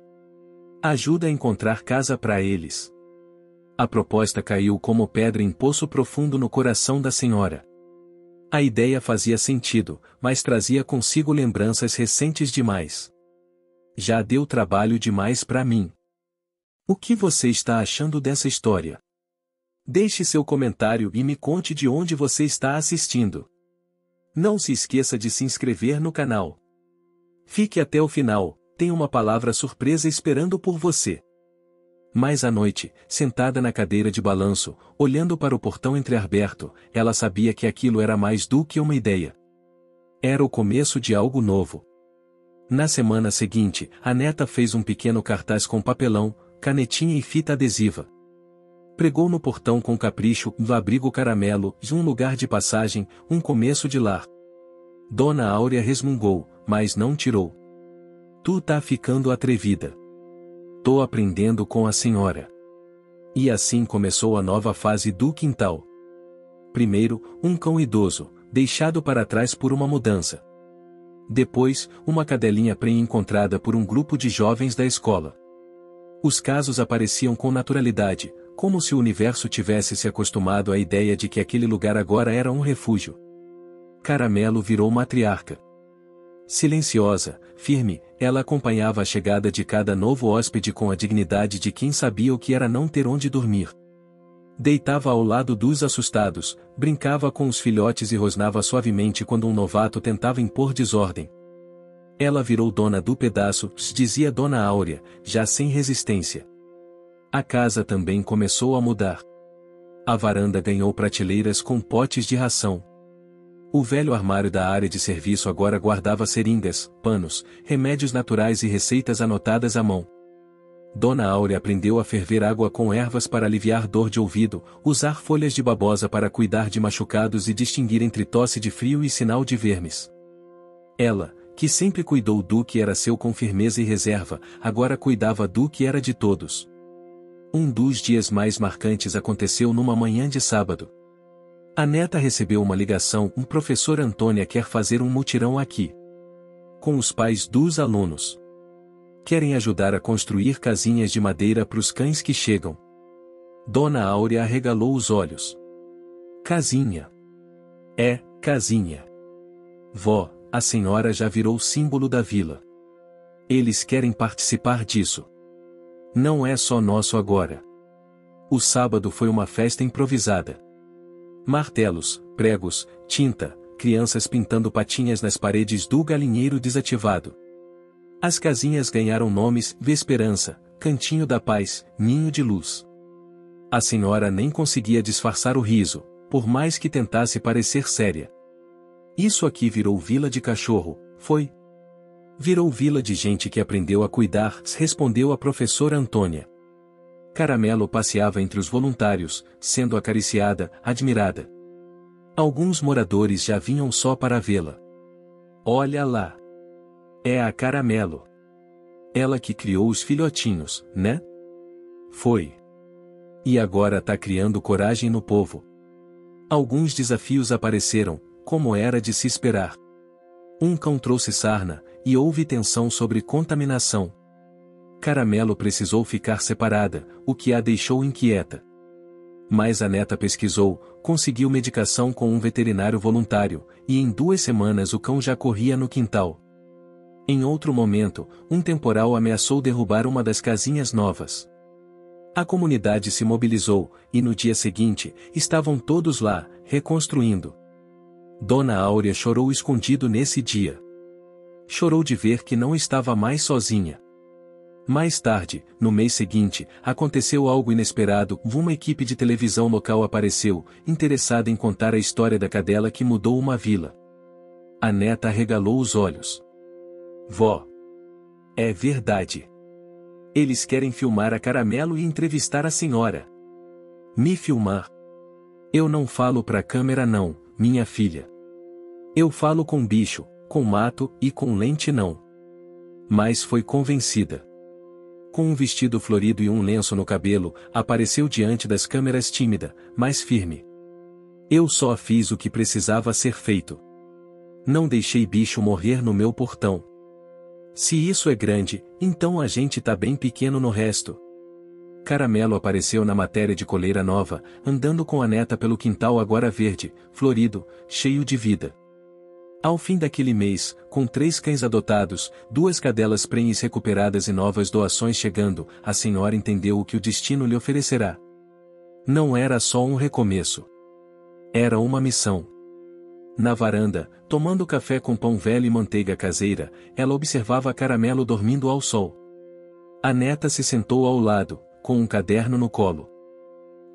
Ajuda a encontrar casa para eles. A proposta caiu como pedra em poço profundo no coração da senhora. A ideia fazia sentido, mas trazia consigo lembranças recentes demais. Já deu trabalho demais para mim. O que você está achando dessa história? Deixe seu comentário e me conte de onde você está assistindo. Não se esqueça de se inscrever no canal. Fique até o final, tem uma palavra surpresa esperando por você. Mas à noite, sentada na cadeira de balanço, olhando para o portão entreaberto, ela sabia que aquilo era mais do que uma ideia. Era o começo de algo novo. Na semana seguinte, a neta fez um pequeno cartaz com papelão, canetinha e fita adesiva. Pregou no portão com capricho, do abrigo Caramelo, de um lugar de passagem, um começo de lar. Dona Áurea resmungou, mas não tirou. Tu tá ficando atrevida. Tô aprendendo com a senhora. E assim começou a nova fase do quintal. Primeiro, um cão idoso, deixado para trás por uma mudança. Depois, uma cadelinha pré-encontrada por um grupo de jovens da escola. Os casos apareciam com naturalidade, como se o universo tivesse se acostumado à ideia de que aquele lugar agora era um refúgio. Caramelo virou matriarca. Silenciosa, firme, ela acompanhava a chegada de cada novo hóspede com a dignidade de quem sabia o que era não ter onde dormir. Deitava ao lado dos assustados, brincava com os filhotes e rosnava suavemente quando um novato tentava impor desordem. Ela virou dona do pedaço, dizia Dona Áurea, já sem resistência. A casa também começou a mudar. A varanda ganhou prateleiras com potes de ração. O velho armário da área de serviço agora guardava seringas, panos, remédios naturais e receitas anotadas à mão. Dona Áurea aprendeu a ferver água com ervas para aliviar dor de ouvido, usar folhas de babosa para cuidar de machucados e distinguir entre tosse de frio e sinal de vermes. Ela, que sempre cuidou do que era seu com firmeza e reserva, agora cuidava do que era de todos. Um dos dias mais marcantes aconteceu numa manhã de sábado. A neta recebeu uma ligação, um professor Antônia quer fazer um mutirão aqui. Com os pais dos alunos. Querem ajudar a construir casinhas de madeira para os cães que chegam. Dona Áurea arregalou os olhos. Casinha. É, casinha. Vó, a senhora já virou símbolo da vila. Eles querem participar disso. Não é só nosso agora. O sábado foi uma festa improvisada. Martelos, pregos, tinta, crianças pintando patinhas nas paredes do galinheiro desativado. As casinhas ganharam nomes: Vesperança, Cantinho da Paz, Ninho de Luz. A senhora nem conseguia disfarçar o riso, por mais que tentasse parecer séria. Isso aqui virou vila de cachorro, foi? Virou vila de gente que aprendeu a cuidar, respondeu a professora Antônia. Caramelo passeava entre os voluntários, sendo acariciada, admirada. Alguns moradores já vinham só para vê-la. Olha lá! É a Caramelo. Ela que criou os filhotinhos, né? Foi. E agora tá criando coragem no povo. Alguns desafios apareceram, como era de se esperar. Um cão trouxe sarna, e houve tensão sobre contaminação. Caramelo precisou ficar separada, o que a deixou inquieta. Mas a neta pesquisou, conseguiu medicação com um veterinário voluntário, e em 2 semanas o cão já corria no quintal. Em outro momento, um temporal ameaçou derrubar uma das casinhas novas. A comunidade se mobilizou, e no dia seguinte, estavam todos lá, reconstruindo. Dona Áurea chorou escondido nesse dia. Chorou de ver que não estava mais sozinha. Mais tarde, no mês seguinte, aconteceu algo inesperado. Uma equipe de televisão local apareceu, interessada em contar a história da cadela que mudou uma vila. A neta arregalou os olhos. Vó! É verdade. Eles querem filmar a Caramelo e entrevistar a senhora. Me filmar? Eu não falo pra câmera não, minha filha. Eu falo com bicho, com mato e com lente não. Mas foi convencida. Com um vestido florido e um lenço no cabelo, apareceu diante das câmeras tímida, mas firme. Eu só fiz o que precisava ser feito. Não deixei bicho morrer no meu portão. Se isso é grande, então a gente tá bem pequeno no resto. Caramelo apareceu na matéria de Coleira Nova, andando com a neta pelo quintal agora verde, florido, cheio de vida. Ao fim daquele mês, com 3 cães adotados, 2 cadelas prenhes recuperadas e novas doações chegando, a senhora entendeu o que o destino lhe oferecerá. Não era só um recomeço. Era uma missão. Na varanda, tomando café com pão velho e manteiga caseira, ela observava a Caramelo dormindo ao sol. A neta se sentou ao lado, com um caderno no colo.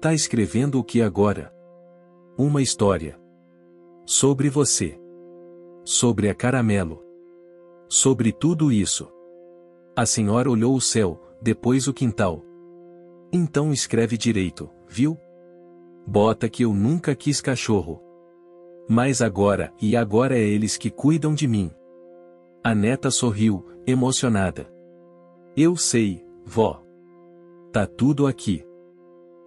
Tá escrevendo o que agora? Uma história. Sobre você. Sobre a Caramelo. Sobre tudo isso. A senhora olhou o céu, depois o quintal. Então escreve direito, viu? Bota que eu nunca quis cachorro. Mas agora é eles que cuidam de mim. A neta sorriu, emocionada. Eu sei, vó. Tá tudo aqui.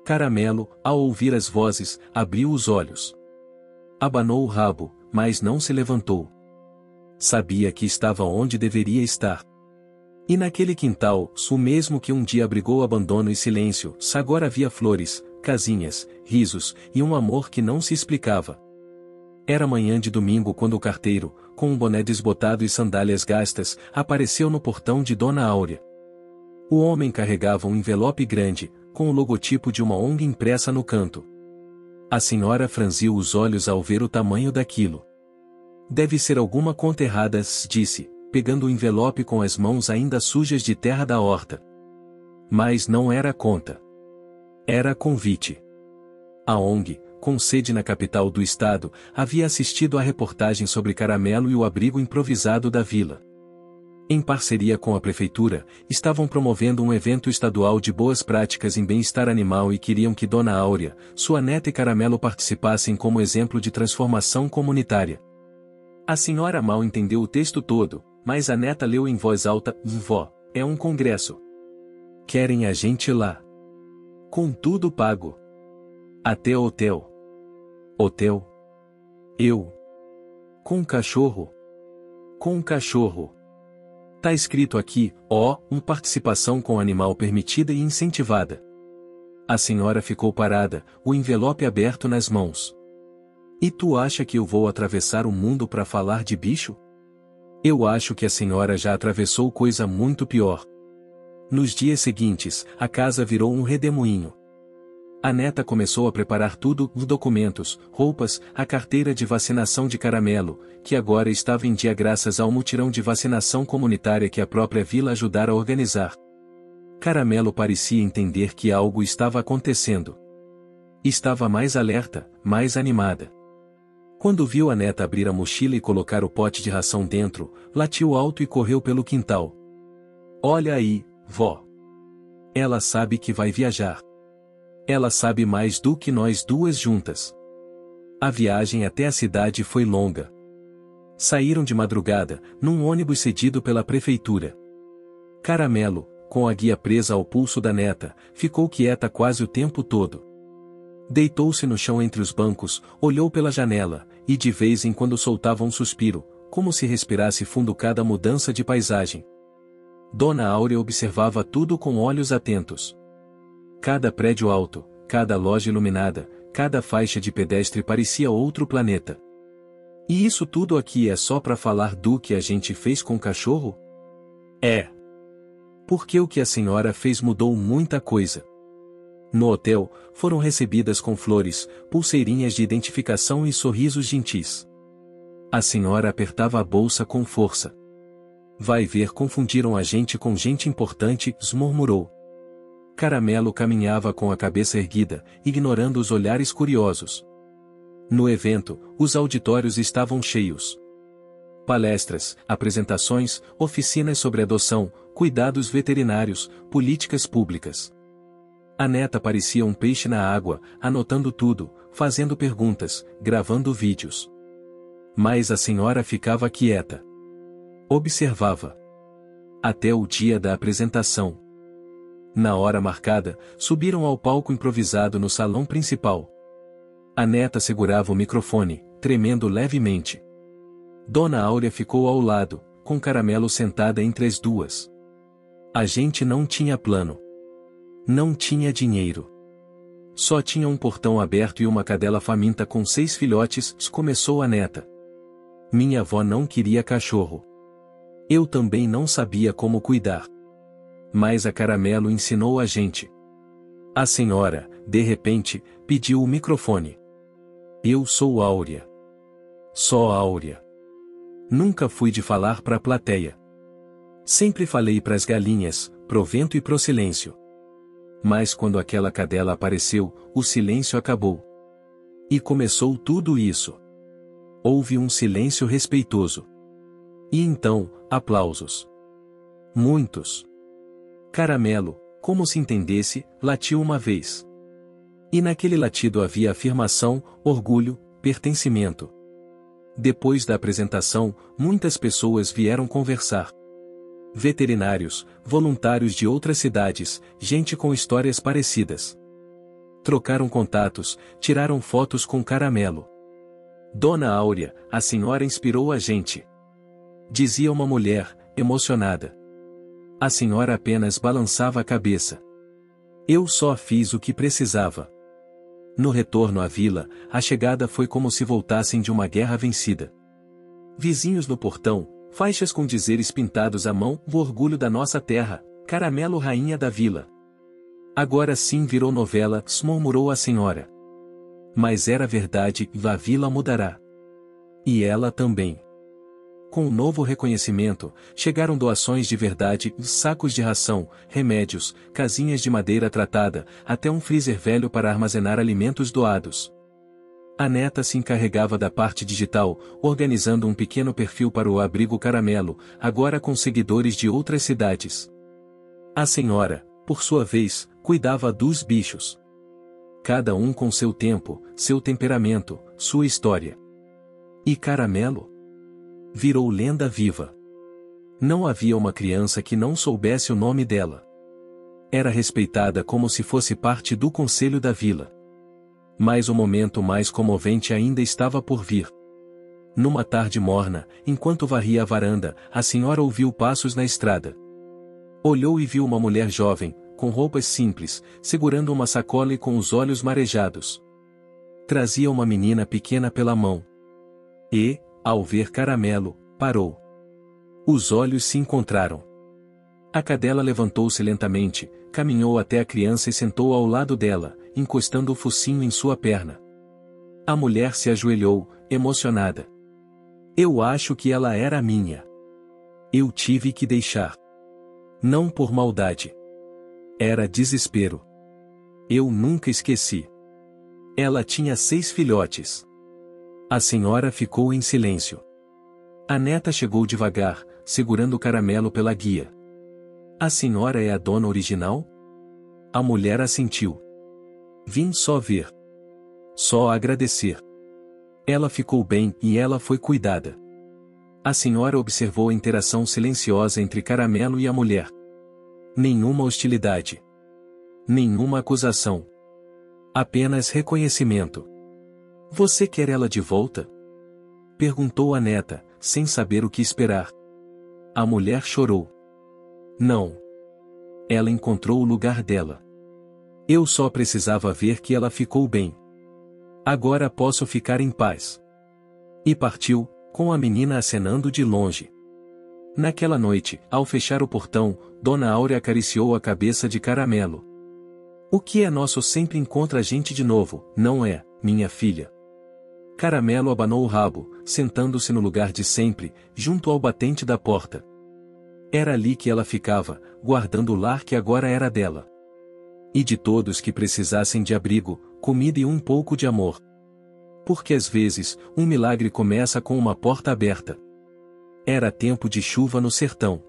Caramelo, ao ouvir as vozes, abriu os olhos. Abanou o rabo, mas não se levantou. Sabia que estava onde deveria estar. E naquele quintal, o mesmo que um dia abrigou abandono e silêncio, agora havia flores, casinhas, risos, e um amor que não se explicava. Era manhã de domingo quando o carteiro, com um boné desbotado e sandálias gastas, apareceu no portão de Dona Áurea. O homem carregava um envelope grande, com o logotipo de uma ONG impressa no canto. A senhora franziu os olhos ao ver o tamanho daquilo. Deve ser alguma conta errada, disse, pegando o envelope com as mãos ainda sujas de terra da horta. Mas não era conta. Era convite. A ONG, com sede na capital do estado, havia assistido à reportagem sobre Caramelo e o abrigo improvisado da vila. Em parceria com a prefeitura, estavam promovendo um evento estadual de boas práticas em bem-estar animal e queriam que Dona Áurea, sua neta e Caramelo participassem como exemplo de transformação comunitária. A senhora mal entendeu o texto todo, mas a neta leu em voz alta: Vó, é um congresso. Querem a gente lá. Com tudo pago. Até hotel. Hotel? Eu? Com cachorro? Com cachorro. Tá escrito aqui, participação com animal permitida e incentivada. A senhora ficou parada, o envelope aberto nas mãos. E tu acha que eu vou atravessar o mundo para falar de bicho? Eu acho que a senhora já atravessou coisa muito pior. Nos dias seguintes, a casa virou um redemoinho. A neta começou a preparar tudo, os documentos, roupas, a carteira de vacinação de Caramelo, que agora estava em dia graças ao mutirão de vacinação comunitária que a própria vila ajudara a organizar. Caramelo parecia entender que algo estava acontecendo. Estava mais alerta, mais animada. Quando viu a neta abrir a mochila e colocar o pote de ração dentro, latiu alto e correu pelo quintal. Olha aí, vó. Ela sabe que vai viajar. Ela sabe mais do que nós duas juntas. A viagem até a cidade foi longa. Saíram de madrugada, num ônibus cedido pela prefeitura. Caramelo, com a guia presa ao pulso da neta, ficou quieta quase o tempo todo. Deitou-se no chão entre os bancos, olhou pela janela, e de vez em quando soltava um suspiro, como se respirasse fundo cada mudança de paisagem. Dona Áurea observava tudo com olhos atentos. Cada prédio alto, cada loja iluminada, cada faixa de pedestre parecia outro planeta. E isso tudo aqui é só para falar do que a gente fez com o cachorro? É. Porque o que a senhora fez mudou muita coisa. No hotel, foram recebidas com flores, pulseirinhas de identificação e sorrisos gentis. A senhora apertava a bolsa com força. Vai ver, confundiram a gente com gente importante, murmurou. Caramelo caminhava com a cabeça erguida, ignorando os olhares curiosos. No evento, os auditórios estavam cheios. Palestras, apresentações, oficinas sobre adoção, cuidados veterinários, políticas públicas. A neta parecia um peixe na água, anotando tudo, fazendo perguntas, gravando vídeos. Mas a senhora ficava quieta. Observava. Até o dia da apresentação. Na hora marcada, subiram ao palco improvisado no salão principal. A neta segurava o microfone, tremendo levemente. Dona Áurea ficou ao lado, com Caramelo sentada entre as duas. A gente não tinha plano. Não tinha dinheiro. Só tinha um portão aberto e uma cadela faminta com 6 filhotes, começou a neta. Minha avó não queria cachorro. Eu também não sabia como cuidar. Mas a Caramelo ensinou a gente. A senhora, de repente, pediu o microfone. Eu sou Áurea. Só Áurea. Nunca fui de falar para a plateia. Sempre falei para as galinhas, pro vento e pro silêncio. Mas quando aquela cadela apareceu, o silêncio acabou. E começou tudo isso. Houve um silêncio respeitoso. E então, aplausos. Muitos. Caramelo, como se entendesse, latiu uma vez. E naquele latido havia afirmação, orgulho, pertencimento. Depois da apresentação, muitas pessoas vieram conversar. Veterinários, voluntários de outras cidades, gente com histórias parecidas. Trocaram contatos, tiraram fotos com Caramelo. Dona Áurea, a senhora inspirou a gente. Dizia uma mulher, emocionada. A senhora apenas balançava a cabeça. Eu só fiz o que precisava. No retorno à vila, a chegada foi como se voltassem de uma guerra vencida. Vizinhos no portão, faixas com dizeres pintados à mão, o orgulho da nossa terra, Caramelo rainha da vila. Agora sim virou novela, murmurou a senhora. Mas era verdade, a vila mudará. E ela também. Com o novo reconhecimento, chegaram doações de verdade, sacos de ração, remédios, casinhas de madeira tratada, até um freezer velho para armazenar alimentos doados. A neta se encarregava da parte digital, organizando um pequeno perfil para o abrigo Caramelo, agora com seguidores de outras cidades. A senhora, por sua vez, cuidava dos bichos. Cada um com seu tempo, seu temperamento, sua história. E Caramelo? Virou lenda viva. Não havia uma criança que não soubesse o nome dela. Era respeitada como se fosse parte do conselho da vila. Mas o momento mais comovente ainda estava por vir. Numa tarde morna, enquanto varria a varanda, a senhora ouviu passos na estrada. Olhou e viu uma mulher jovem, com roupas simples, segurando uma sacola e com os olhos marejados. Trazia uma menina pequena pela mão. E, ao ver Caramelo, parou. Os olhos se encontraram. A cadela levantou-se lentamente, caminhou até a criança e sentou ao lado dela, encostando o focinho em sua perna. A mulher se ajoelhou, emocionada. Eu acho que ela era minha. Eu tive que deixar. Não por maldade. Era desespero. Eu nunca esqueci. Ela tinha 6 filhotes. A senhora ficou em silêncio. A neta chegou devagar, segurando o Caramelo pela guia. A senhora é a dona original? A mulher assentiu. Vim só ver. Só agradecer. Ela ficou bem e ela foi cuidada. A senhora observou a interação silenciosa entre Caramelo e a mulher. Nenhuma hostilidade. Nenhuma acusação. Apenas reconhecimento. Você quer ela de volta? Perguntou a neta, sem saber o que esperar. A mulher chorou. Não. Ela encontrou o lugar dela. Eu só precisava ver que ela ficou bem. Agora posso ficar em paz. E partiu, com a menina acenando de longe. Naquela noite, ao fechar o portão, Dona Áurea acariciou a cabeça de Caramelo. O que é nosso sempre encontra a gente de novo, não é, minha filha? Caramelo abanou o rabo, sentando-se no lugar de sempre, junto ao batente da porta. Era ali que ela ficava, guardando o lar que agora era dela. E de todos que precisassem de abrigo, comida e um pouco de amor. Porque às vezes, um milagre começa com uma porta aberta. Era tempo de chuva no sertão.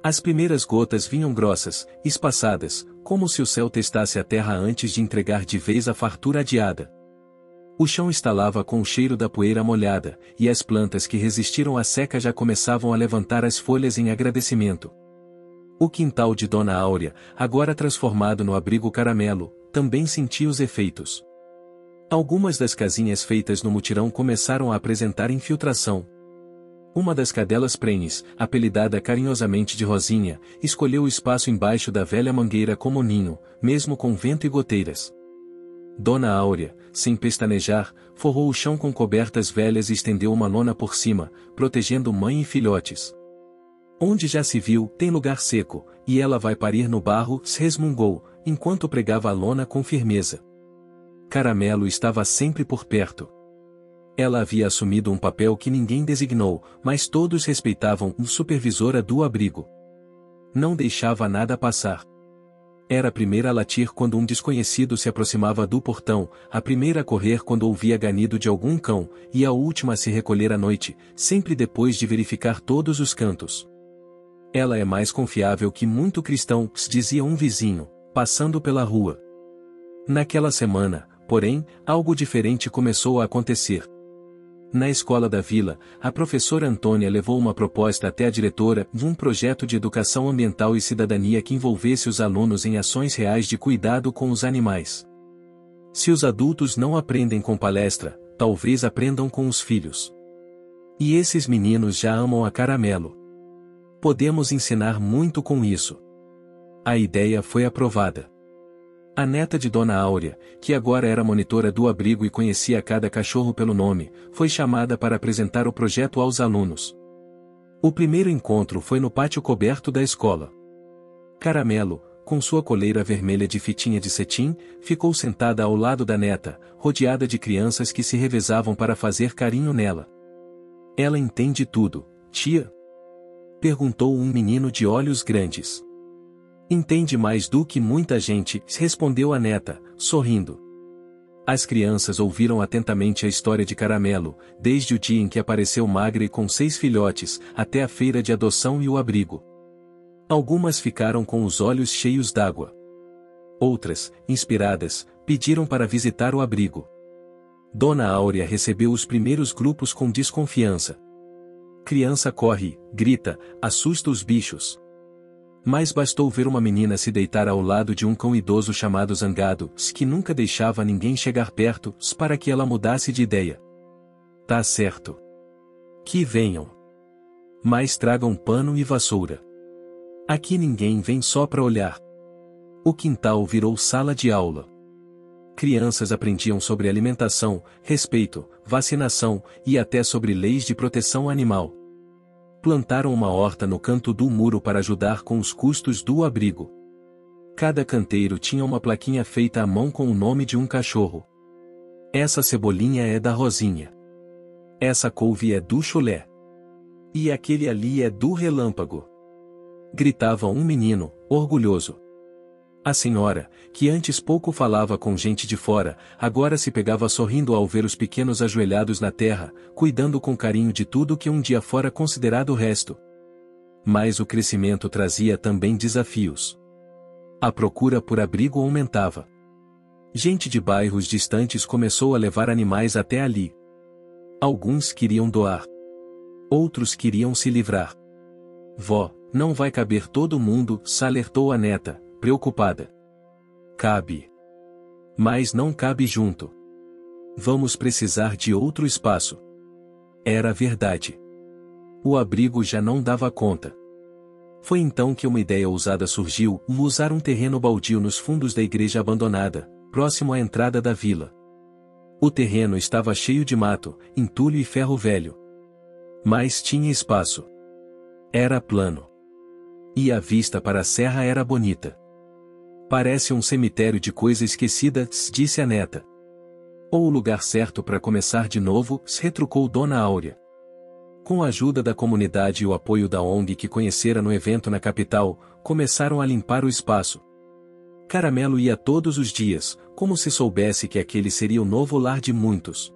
As primeiras gotas vinham grossas, espaçadas, como se o céu testasse a terra antes de entregar de vez a fartura adiada. O chão estalava com o cheiro da poeira molhada, e as plantas que resistiram à seca já começavam a levantar as folhas em agradecimento. O quintal de Dona Áurea, agora transformado no abrigo Caramelo, também sentia os efeitos. Algumas das casinhas feitas no mutirão começaram a apresentar infiltração. Uma das cadelas prenhes, apelidada carinhosamente de Rosinha, escolheu o espaço embaixo da velha mangueira como ninho, mesmo com vento e goteiras. Dona Áurea, sem pestanejar, forrou o chão com cobertas velhas e estendeu uma lona por cima, protegendo mãe e filhotes. Onde já se viu, tem lugar seco, e ela vai parir no barro, se resmungou, enquanto pregava a lona com firmeza. Caramelo estava sempre por perto. Ela havia assumido um papel que ninguém designou, mas todos respeitavam, supervisora do abrigo. Não deixava nada passar. Era a primeira a latir quando um desconhecido se aproximava do portão, a primeira a correr quando ouvia ganido de algum cão, e a última a se recolher à noite, sempre depois de verificar todos os cantos. Ela é mais confiável que muito cristão, dizia um vizinho, passando pela rua. Naquela semana, porém, algo diferente começou a acontecer. Na escola da vila, a professora Antônia levou uma proposta até a diretora de um projeto de educação ambiental e cidadania que envolvesse os alunos em ações reais de cuidado com os animais. Se os adultos não aprendem com palestra, talvez aprendam com os filhos. E esses meninos já amam a Caramelo. Podemos ensinar muito com isso. A ideia foi aprovada. A neta de Dona Áurea, que agora era monitora do abrigo e conhecia cada cachorro pelo nome, foi chamada para apresentar o projeto aos alunos. O primeiro encontro foi no pátio coberto da escola. Caramelo, com sua coleira vermelha de fitinha de cetim, ficou sentada ao lado da neta, rodeada de crianças que se revezavam para fazer carinho nela. Ela entende tudo, tia? Perguntou um menino de olhos grandes. Entende mais do que muita gente, respondeu a neta, sorrindo. As crianças ouviram atentamente a história de Caramelo, desde o dia em que apareceu magra e com 6 filhotes, até a feira de adoção e o abrigo. Algumas ficaram com os olhos cheios d'água. Outras, inspiradas, pediram para visitar o abrigo. Dona Áurea recebeu os primeiros grupos com desconfiança. Criança corre, grita, assusta os bichos. Mas bastou ver uma menina se deitar ao lado de um cão idoso chamado Zangado, que nunca deixava ninguém chegar perto, para que ela mudasse de ideia. Tá certo. Que venham. Mas tragam pano e vassoura. Aqui ninguém vem só para olhar. O quintal virou sala de aula. Crianças aprendiam sobre alimentação, respeito, vacinação, e até sobre leis de proteção animal. Plantaram uma horta no canto do muro para ajudar com os custos do abrigo. Cada canteiro tinha uma plaquinha feita à mão com o nome de um cachorro. Essa cebolinha é da Rosinha. Essa couve é do Chulé. E aquele ali é do Relâmpago. Gritava um menino, orgulhoso. A senhora, que antes pouco falava com gente de fora, agora se pegava sorrindo ao ver os pequenos ajoelhados na terra, cuidando com carinho de tudo que um dia fora considerado o resto. Mas o crescimento trazia também desafios. A procura por abrigo aumentava. Gente de bairros distantes começou a levar animais até ali. Alguns queriam doar. Outros queriam se livrar. Vó, não vai caber todo mundo, alertou a neta, preocupada. Cabe. Mas não cabe junto. Vamos precisar de outro espaço. Era verdade. O abrigo já não dava conta. Foi então que uma ideia ousada surgiu: usar um terreno baldio nos fundos da igreja abandonada, próximo à entrada da vila. O terreno estava cheio de mato, entulho e ferro velho. Mas tinha espaço. Era plano. E a vista para a serra era bonita. Parece um cemitério de coisa esquecida, disse a neta. Ou o lugar certo para começar de novo, retrucou Dona Áurea. Com a ajuda da comunidade e o apoio da ONG que conhecera no evento na capital, começaram a limpar o espaço. Caramelo ia todos os dias, como se soubesse que aquele seria o novo lar de muitos.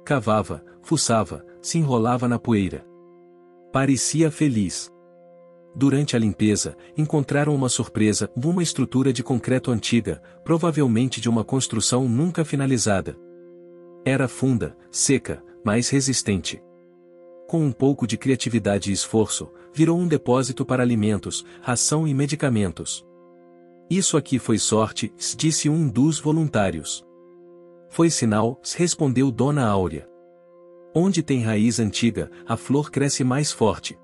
Cavava, fuçava, se enrolava na poeira. Parecia feliz. Durante a limpeza, encontraram uma surpresa: uma estrutura de concreto antiga, provavelmente de uma construção nunca finalizada. Era funda, seca, mas resistente. Com um pouco de criatividade e esforço, virou um depósito para alimentos, ração e medicamentos. Isso aqui foi sorte, disse um dos voluntários. Foi sinal, respondeu Dona Áurea. Onde tem raiz antiga, a flor cresce mais forte.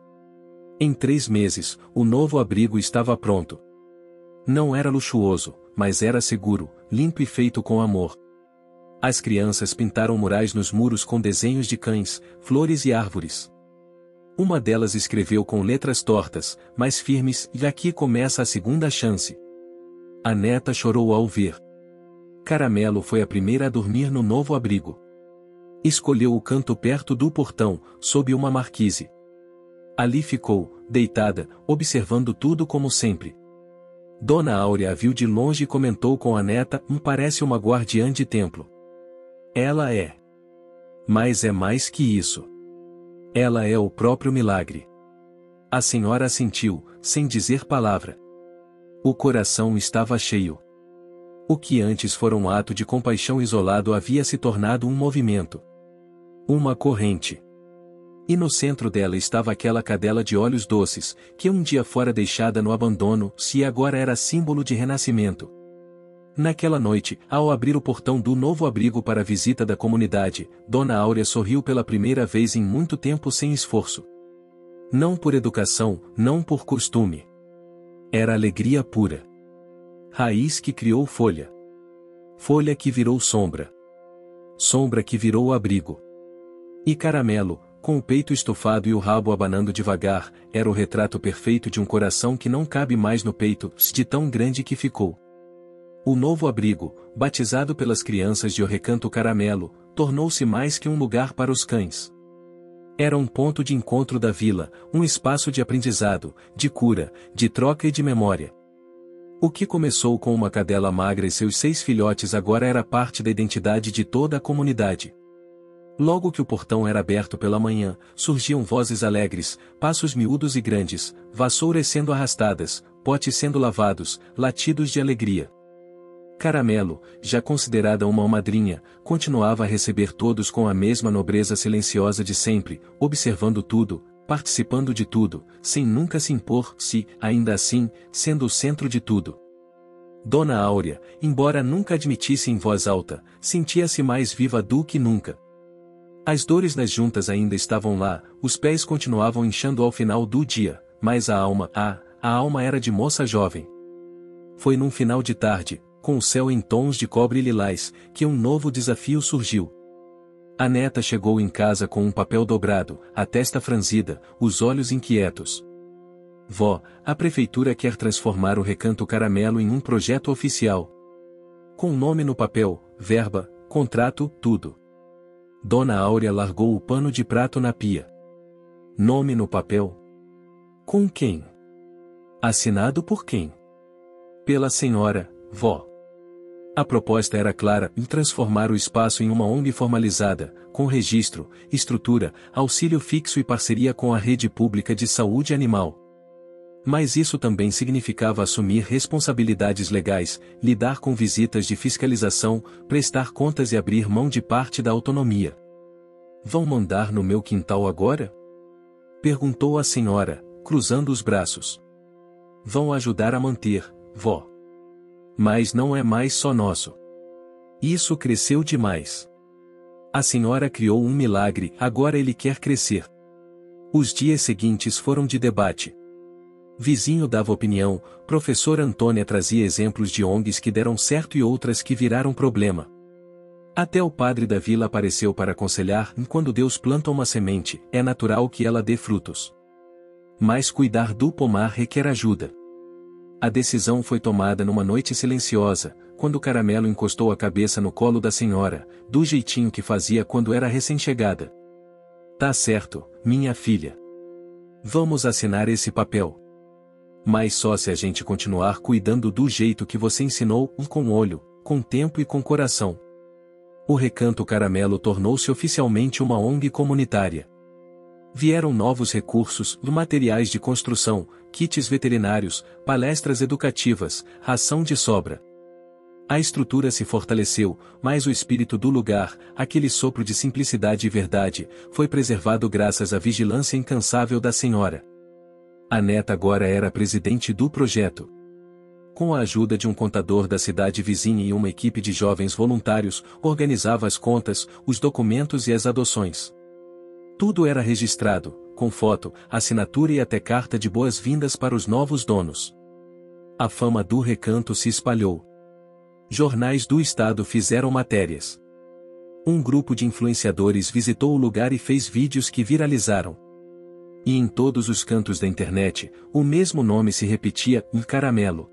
Em 3 meses, o novo abrigo estava pronto. Não era luxuoso, mas era seguro, limpo e feito com amor. As crianças pintaram murais nos muros com desenhos de cães, flores e árvores. Uma delas escreveu com letras tortas, mas firmes: "E aqui começa a segunda chance." A neta chorou ao ver. Caramelo foi a primeira a dormir no novo abrigo. Escolheu o canto perto do portão, sob uma marquise. Ali ficou, deitada, observando tudo como sempre. Dona Áurea a viu de longe e comentou com a neta: parece uma guardiã de templo." Ela é. Mas é mais que isso. Ela é o próprio milagre. A senhora assentiu, sem dizer palavra. O coração estava cheio. O que antes fora um ato de compaixão isolado havia se tornado um movimento. Uma corrente. E no centro dela estava aquela cadela de olhos doces, que um dia fora deixada no abandono, e agora era símbolo de renascimento. Naquela noite, ao abrir o portão do novo abrigo para a visita da comunidade, Dona Áurea sorriu pela primeira vez em muito tempo sem esforço. Não por educação, não por costume. Era alegria pura. Raiz que criou folha. Folha que virou sombra. Sombra que virou abrigo. E Caramelo, com o peito estufado e o rabo abanando devagar, era o retrato perfeito de um coração que não cabe mais no peito, de tão grande que ficou. O novo abrigo, batizado pelas crianças de O Recanto Caramelo, tornou-se mais que um lugar para os cães. Era um ponto de encontro da vila, um espaço de aprendizado, de cura, de troca e de memória. O que começou com uma cadela magra e seus 6 filhotes agora era parte da identidade de toda a comunidade. Logo que o portão era aberto pela manhã, surgiam vozes alegres, passos miúdos e grandes, vassouras sendo arrastadas, potes sendo lavados, latidos de alegria. Caramelo, já considerada uma madrinha, continuava a receber todos com a mesma nobreza silenciosa de sempre, observando tudo, participando de tudo, sem nunca se impor, ainda assim, sendo o centro de tudo. Dona Áurea, embora nunca admitisse em voz alta, sentia-se mais viva do que nunca. As dores nas juntas ainda estavam lá, os pés continuavam inchando ao final do dia, mas a alma era de moça jovem. Foi num final de tarde, com o céu em tons de cobre e lilás, que um novo desafio surgiu. A neta chegou em casa com um papel dobrado, a testa franzida, os olhos inquietos. Vó, a prefeitura quer transformar o Recanto Caramelo em um projeto oficial. Com nome no papel, verba, contrato, tudo. Dona Áurea largou o pano de prato na pia. Nome no papel? Com quem? Assinado por quem? Pela senhora, vó. A proposta era clara: transformar o espaço em uma ONG formalizada, com registro, estrutura, auxílio fixo e parceria com a rede pública de saúde animal. Mas isso também significava assumir responsabilidades legais, lidar com visitas de fiscalização, prestar contas e abrir mão de parte da autonomia. Vão mandar no meu quintal agora? Perguntou a senhora, cruzando os braços. Vão ajudar a manter, vó. Mas não é mais só nosso. Isso cresceu demais. A senhora criou um milagre, agora ele quer crescer. Os dias seguintes foram de debate. Vizinho dava opinião, professora Antônia trazia exemplos de ONGs que deram certo e outras que viraram problema. Até o padre da vila apareceu para aconselhar: quando Deus planta uma semente, é natural que ela dê frutos. Mas cuidar do pomar requer ajuda. A decisão foi tomada numa noite silenciosa, quando Caramelo encostou a cabeça no colo da senhora, do jeitinho que fazia quando era recém-chegada. Tá certo, minha filha. Vamos assinar esse papel. Mas só se a gente continuar cuidando do jeito que você ensinou, com olho, com tempo e com coração. O Recanto Caramelo tornou-se oficialmente uma ONG comunitária. Vieram novos recursos, materiais de construção, kits veterinários, palestras educativas, ração de sobra. A estrutura se fortaleceu, mas o espírito do lugar, aquele sopro de simplicidade e verdade, foi preservado graças à vigilância incansável da senhora. A neta agora era presidente do projeto. Com a ajuda de um contador da cidade vizinha e uma equipe de jovens voluntários, organizava as contas, os documentos e as adoções. Tudo era registrado, com foto, assinatura e até carta de boas-vindas para os novos donos. A fama do recanto se espalhou. Jornais do estado fizeram matérias. Um grupo de influenciadores visitou o lugar e fez vídeos que viralizaram. E em todos os cantos da internet, o mesmo nome se repetia: Caramelo.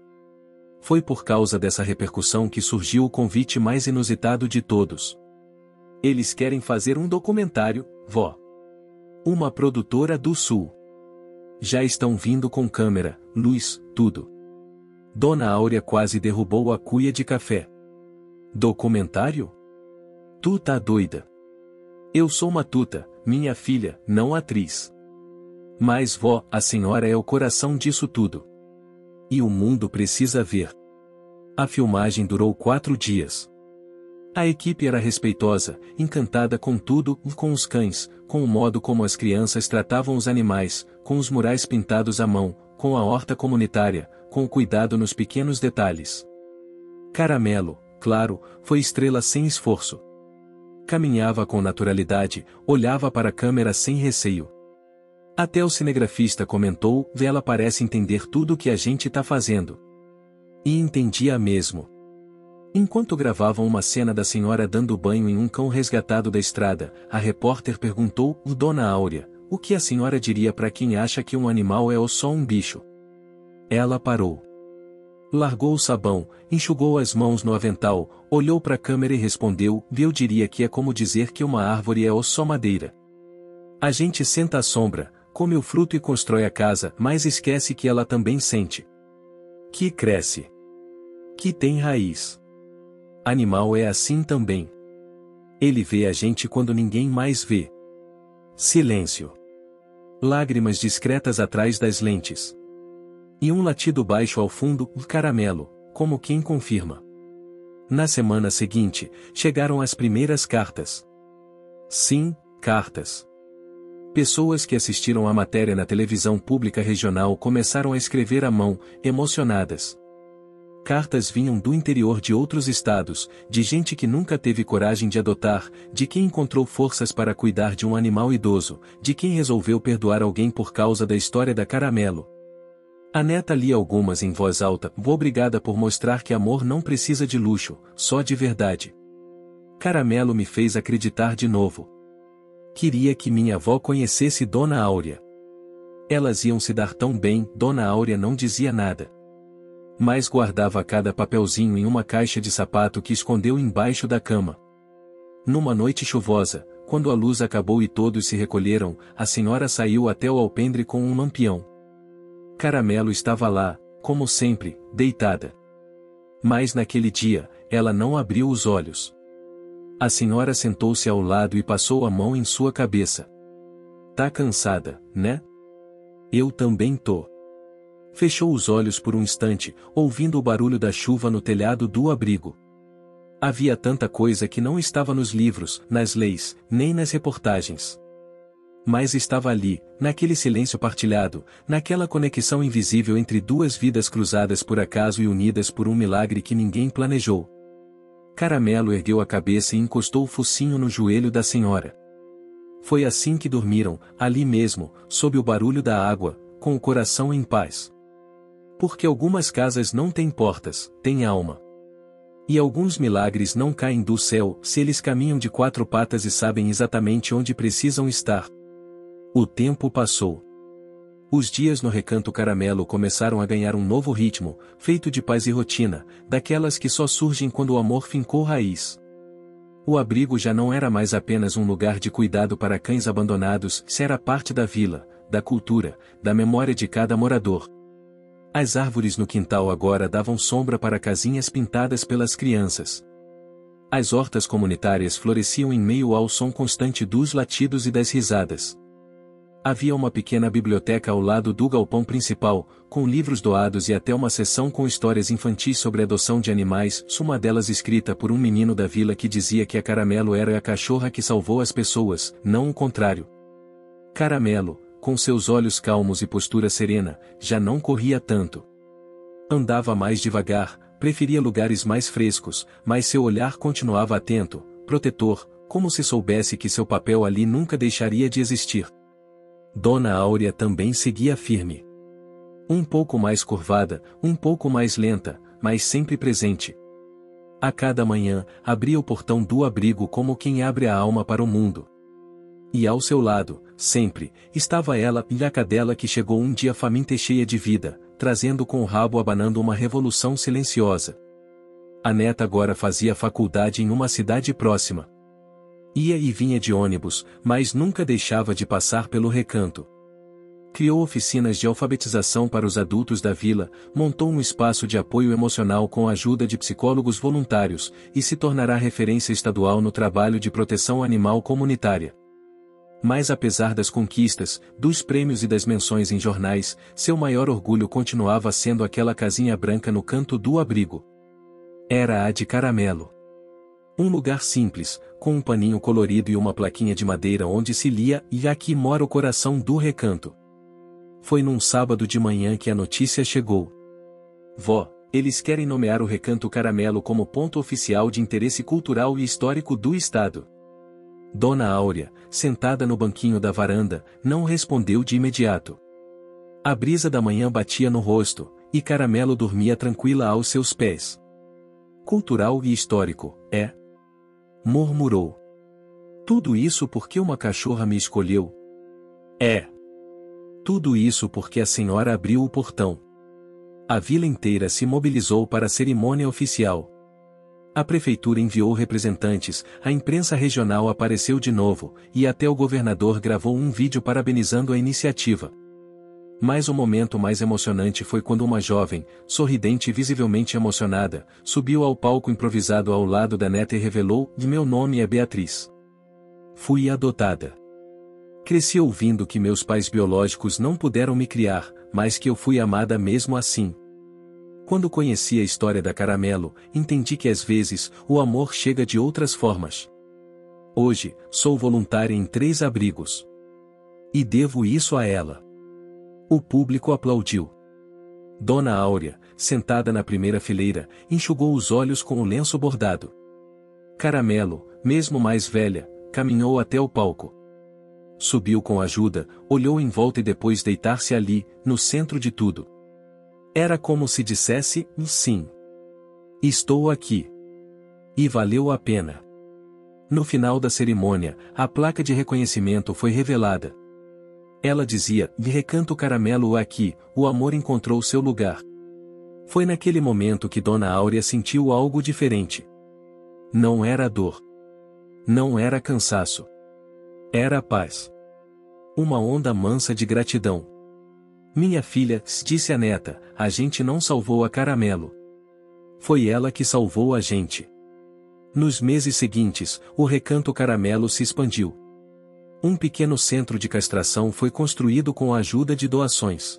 Foi por causa dessa repercussão que surgiu o convite mais inusitado de todos. Eles querem fazer um documentário, vó. Uma produtora do Sul. Já estão vindo com câmera, luz, tudo. Dona Áurea quase derrubou a cuia de café. Documentário? Tu tá doida. Eu sou matuta, minha filha, não atriz. Mas vó, a senhora é o coração disso tudo. E o mundo precisa ver. A filmagem durou 4 dias. A equipe era respeitosa, encantada com tudo, com os cães, com o modo como as crianças tratavam os animais, com os murais pintados à mão, com a horta comunitária, com o cuidado nos pequenos detalhes. Caramelo, claro, foi estrela sem esforço. Caminhava com naturalidade, olhava para a câmera sem receio. Até o cinegrafista comentou: ela parece entender tudo o que a gente tá fazendo. E entendia mesmo. Enquanto gravavam uma cena da senhora dando banho em um cão resgatado da estrada, a repórter perguntou: Dona Áurea, o que a senhora diria para quem acha que um animal é só um bicho? Ela parou. Largou o sabão, enxugou as mãos no avental, olhou para a câmera e respondeu: eu diria que é como dizer que uma árvore é só madeira. A gente senta à sombra, come o fruto e constrói a casa, mas esquece que ela também sente. Que cresce. Que tem raiz. Animal é assim também. Ele vê a gente quando ninguém mais vê. Silêncio. Lágrimas discretas atrás das lentes. E um latido baixo ao fundo, Caramelo, como quem confirma. Na semana seguinte, chegaram as primeiras cartas. Sim, cartas. Pessoas que assistiram à matéria na televisão pública regional começaram a escrever à mão, emocionadas. Cartas vinham do interior de outros estados, de gente que nunca teve coragem de adotar, de quem encontrou forças para cuidar de um animal idoso, de quem resolveu perdoar alguém por causa da história da Caramelo. A neta lia algumas em voz alta, obrigada por mostrar que amor não precisa de luxo, só de verdade. Caramelo me fez acreditar de novo. Queria que minha avó conhecesse Dona Áurea. Elas iam se dar tão bem, Dona Áurea não dizia nada. Mas guardava cada papelzinho em uma caixa de sapato que escondeu embaixo da cama. Numa noite chuvosa, quando a luz acabou e todos se recolheram, a senhora saiu até o alpendre com um lampião. Caramelo estava lá, como sempre, deitada. Mas naquele dia, ela não abriu os olhos. A senhora sentou-se ao lado e passou a mão em sua cabeça. Tá cansada, né? Eu também tô. Fechou os olhos por um instante, ouvindo o barulho da chuva no telhado do abrigo. Havia tanta coisa que não estava nos livros, nas leis, nem nas reportagens. Mas estava ali, naquele silêncio partilhado, naquela conexão invisível entre duas vidas cruzadas por acaso e unidas por um milagre que ninguém planejou. Caramelo ergueu a cabeça e encostou o focinho no joelho da senhora. Foi assim que dormiram, ali mesmo, sob o barulho da água, com o coração em paz. Porque algumas casas não têm portas, têm alma. E alguns milagres não caem do céu, se eles caminham de 4 patas e sabem exatamente onde precisam estar. O tempo passou. Os dias no Recanto Caramelo começaram a ganhar um novo ritmo, feito de paz e rotina, daquelas que só surgem quando o amor fincou raiz. O abrigo já não era mais apenas um lugar de cuidado para cães abandonados, se era parte da vila, da cultura, da memória de cada morador. As árvores no quintal agora davam sombra para casinhas pintadas pelas crianças. As hortas comunitárias floresciam em meio ao som constante dos latidos e das risadas. Havia uma pequena biblioteca ao lado do galpão principal, com livros doados e até uma seção com histórias infantis sobre adoção de animais, uma delas escrita por um menino da vila que dizia que a Caramelo era a cachorra que salvou as pessoas, não o contrário. Caramelo, com seus olhos calmos e postura serena, já não corria tanto. Andava mais devagar, preferia lugares mais frescos, mas seu olhar continuava atento, protetor, como se soubesse que seu papel ali nunca deixaria de existir. Dona Áurea também seguia firme. Um pouco mais curvada, um pouco mais lenta, mas sempre presente. A cada manhã, abria o portão do abrigo como quem abre a alma para o mundo. E ao seu lado, sempre, estava ela e a cadela que chegou um dia faminta e cheia de vida, trazendo com o rabo abanando uma revolução silenciosa. A neta agora fazia faculdade em uma cidade próxima. Ia e vinha de ônibus, mas nunca deixava de passar pelo recanto. Criou oficinas de alfabetização para os adultos da vila, montou um espaço de apoio emocional com a ajuda de psicólogos voluntários, e se tornará referência estadual no trabalho de proteção animal comunitária. Mas apesar das conquistas, dos prêmios e das menções em jornais, seu maior orgulho continuava sendo aquela casinha branca no canto do abrigo. Era a de Caramelo. Um lugar simples, com um paninho colorido e uma plaquinha de madeira onde se lia "E aqui mora o coração do recanto". Foi num sábado de manhã que a notícia chegou. Vó, eles querem nomear o Recanto Caramelo como ponto oficial de interesse cultural e histórico do estado. Dona Áurea, sentada no banquinho da varanda, não respondeu de imediato. A brisa da manhã batia no rosto, e Caramelo dormia tranquila aos seus pés. Cultural e histórico, é? Murmurou. Tudo isso porque uma cachorra me escolheu? É. Tudo isso porque a senhora abriu o portão. A vila inteira se mobilizou para a cerimônia oficial. A prefeitura enviou representantes, a imprensa regional apareceu de novo, e até o governador gravou um vídeo parabenizando a iniciativa. Mas o momento mais emocionante foi quando uma jovem, sorridente e visivelmente emocionada, subiu ao palco improvisado ao lado da neta e revelou: "Meu nome é Beatriz. Fui adotada. Cresci ouvindo que meus pais biológicos não puderam me criar, mas que eu fui amada mesmo assim. Quando conheci a história da Caramelo, entendi que às vezes, o amor chega de outras formas. Hoje, sou voluntária em 3 abrigos. E devo isso a ela." O público aplaudiu. Dona Áurea, sentada na primeira fileira, enxugou os olhos com o lenço bordado. Caramelo, mesmo mais velha, caminhou até o palco. Subiu com ajuda, olhou em volta e depois deitar-se ali, no centro de tudo. Era como se dissesse: "Sim. Estou aqui. E valeu a pena." No final da cerimônia, a placa de reconhecimento foi revelada. Ela dizia: "Recanto Caramelo aqui, o amor encontrou seu lugar." Foi naquele momento que Dona Áurea sentiu algo diferente. Não era dor. Não era cansaço. Era paz. Uma onda mansa de gratidão. "Minha filha", disse a neta, "a gente não salvou a Caramelo. Foi ela que salvou a gente." Nos meses seguintes, o Recanto Caramelo se expandiu. Um pequeno centro de castração foi construído com a ajuda de doações.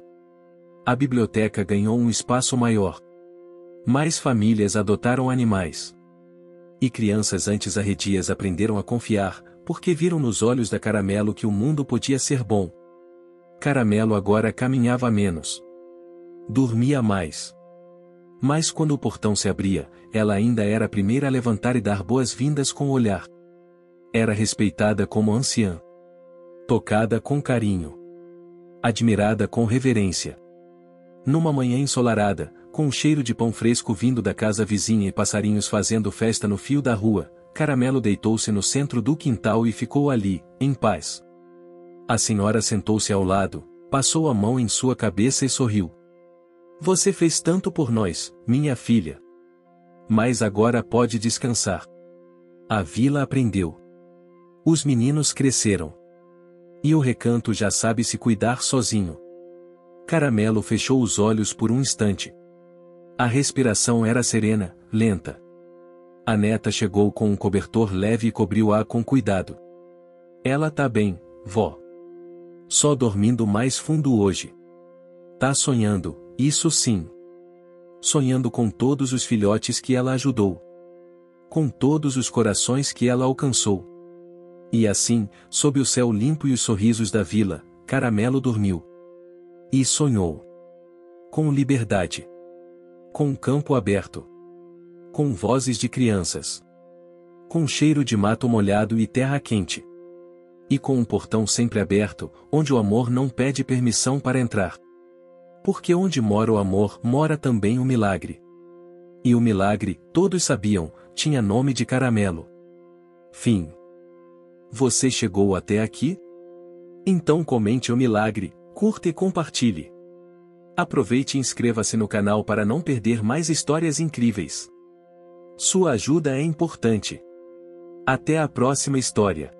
A biblioteca ganhou um espaço maior. Mais famílias adotaram animais. E crianças antes arredias aprenderam a confiar, porque viram nos olhos da Caramelo que o mundo podia ser bom. Caramelo agora caminhava menos. Dormia mais. Mas quando o portão se abria, ela ainda era a primeira a levantar e dar boas-vindas com o olhar. Era respeitada como anciã. Tocada com carinho. Admirada com reverência. Numa manhã ensolarada, com um cheiro de pão fresco vindo da casa vizinha e passarinhos fazendo festa no fio da rua, Caramelo deitou-se no centro do quintal e ficou ali, em paz. A senhora sentou-se ao lado, passou a mão em sua cabeça e sorriu. Você fez tanto por nós, minha filha. Mas agora pode descansar. A vila aprendeu. Os meninos cresceram. E o recanto já sabe se cuidar sozinho. Caramelo fechou os olhos por um instante. A respiração era serena, lenta. A neta chegou com um cobertor leve e cobriu-a com cuidado. Ela tá bem, vó. Só dormindo mais fundo hoje. Tá sonhando, isso sim. Sonhando com todos os filhotes que ela ajudou. Com todos os corações que ela alcançou. E assim, sob o céu limpo e os sorrisos da vila, Caramelo dormiu. E sonhou. Com liberdade. Com um campo aberto. Com vozes de crianças. Com cheiro de mato molhado e terra quente. E com um portão sempre aberto, onde o amor não pede permissão para entrar. Porque onde mora o amor, mora também o milagre. E o milagre, todos sabiam, tinha nome de Caramelo. Fim. Você chegou até aqui? Então comente o milagre, curta e compartilhe. Aproveite e inscreva-se no canal para não perder mais histórias incríveis. Sua ajuda é importante. Até a próxima história.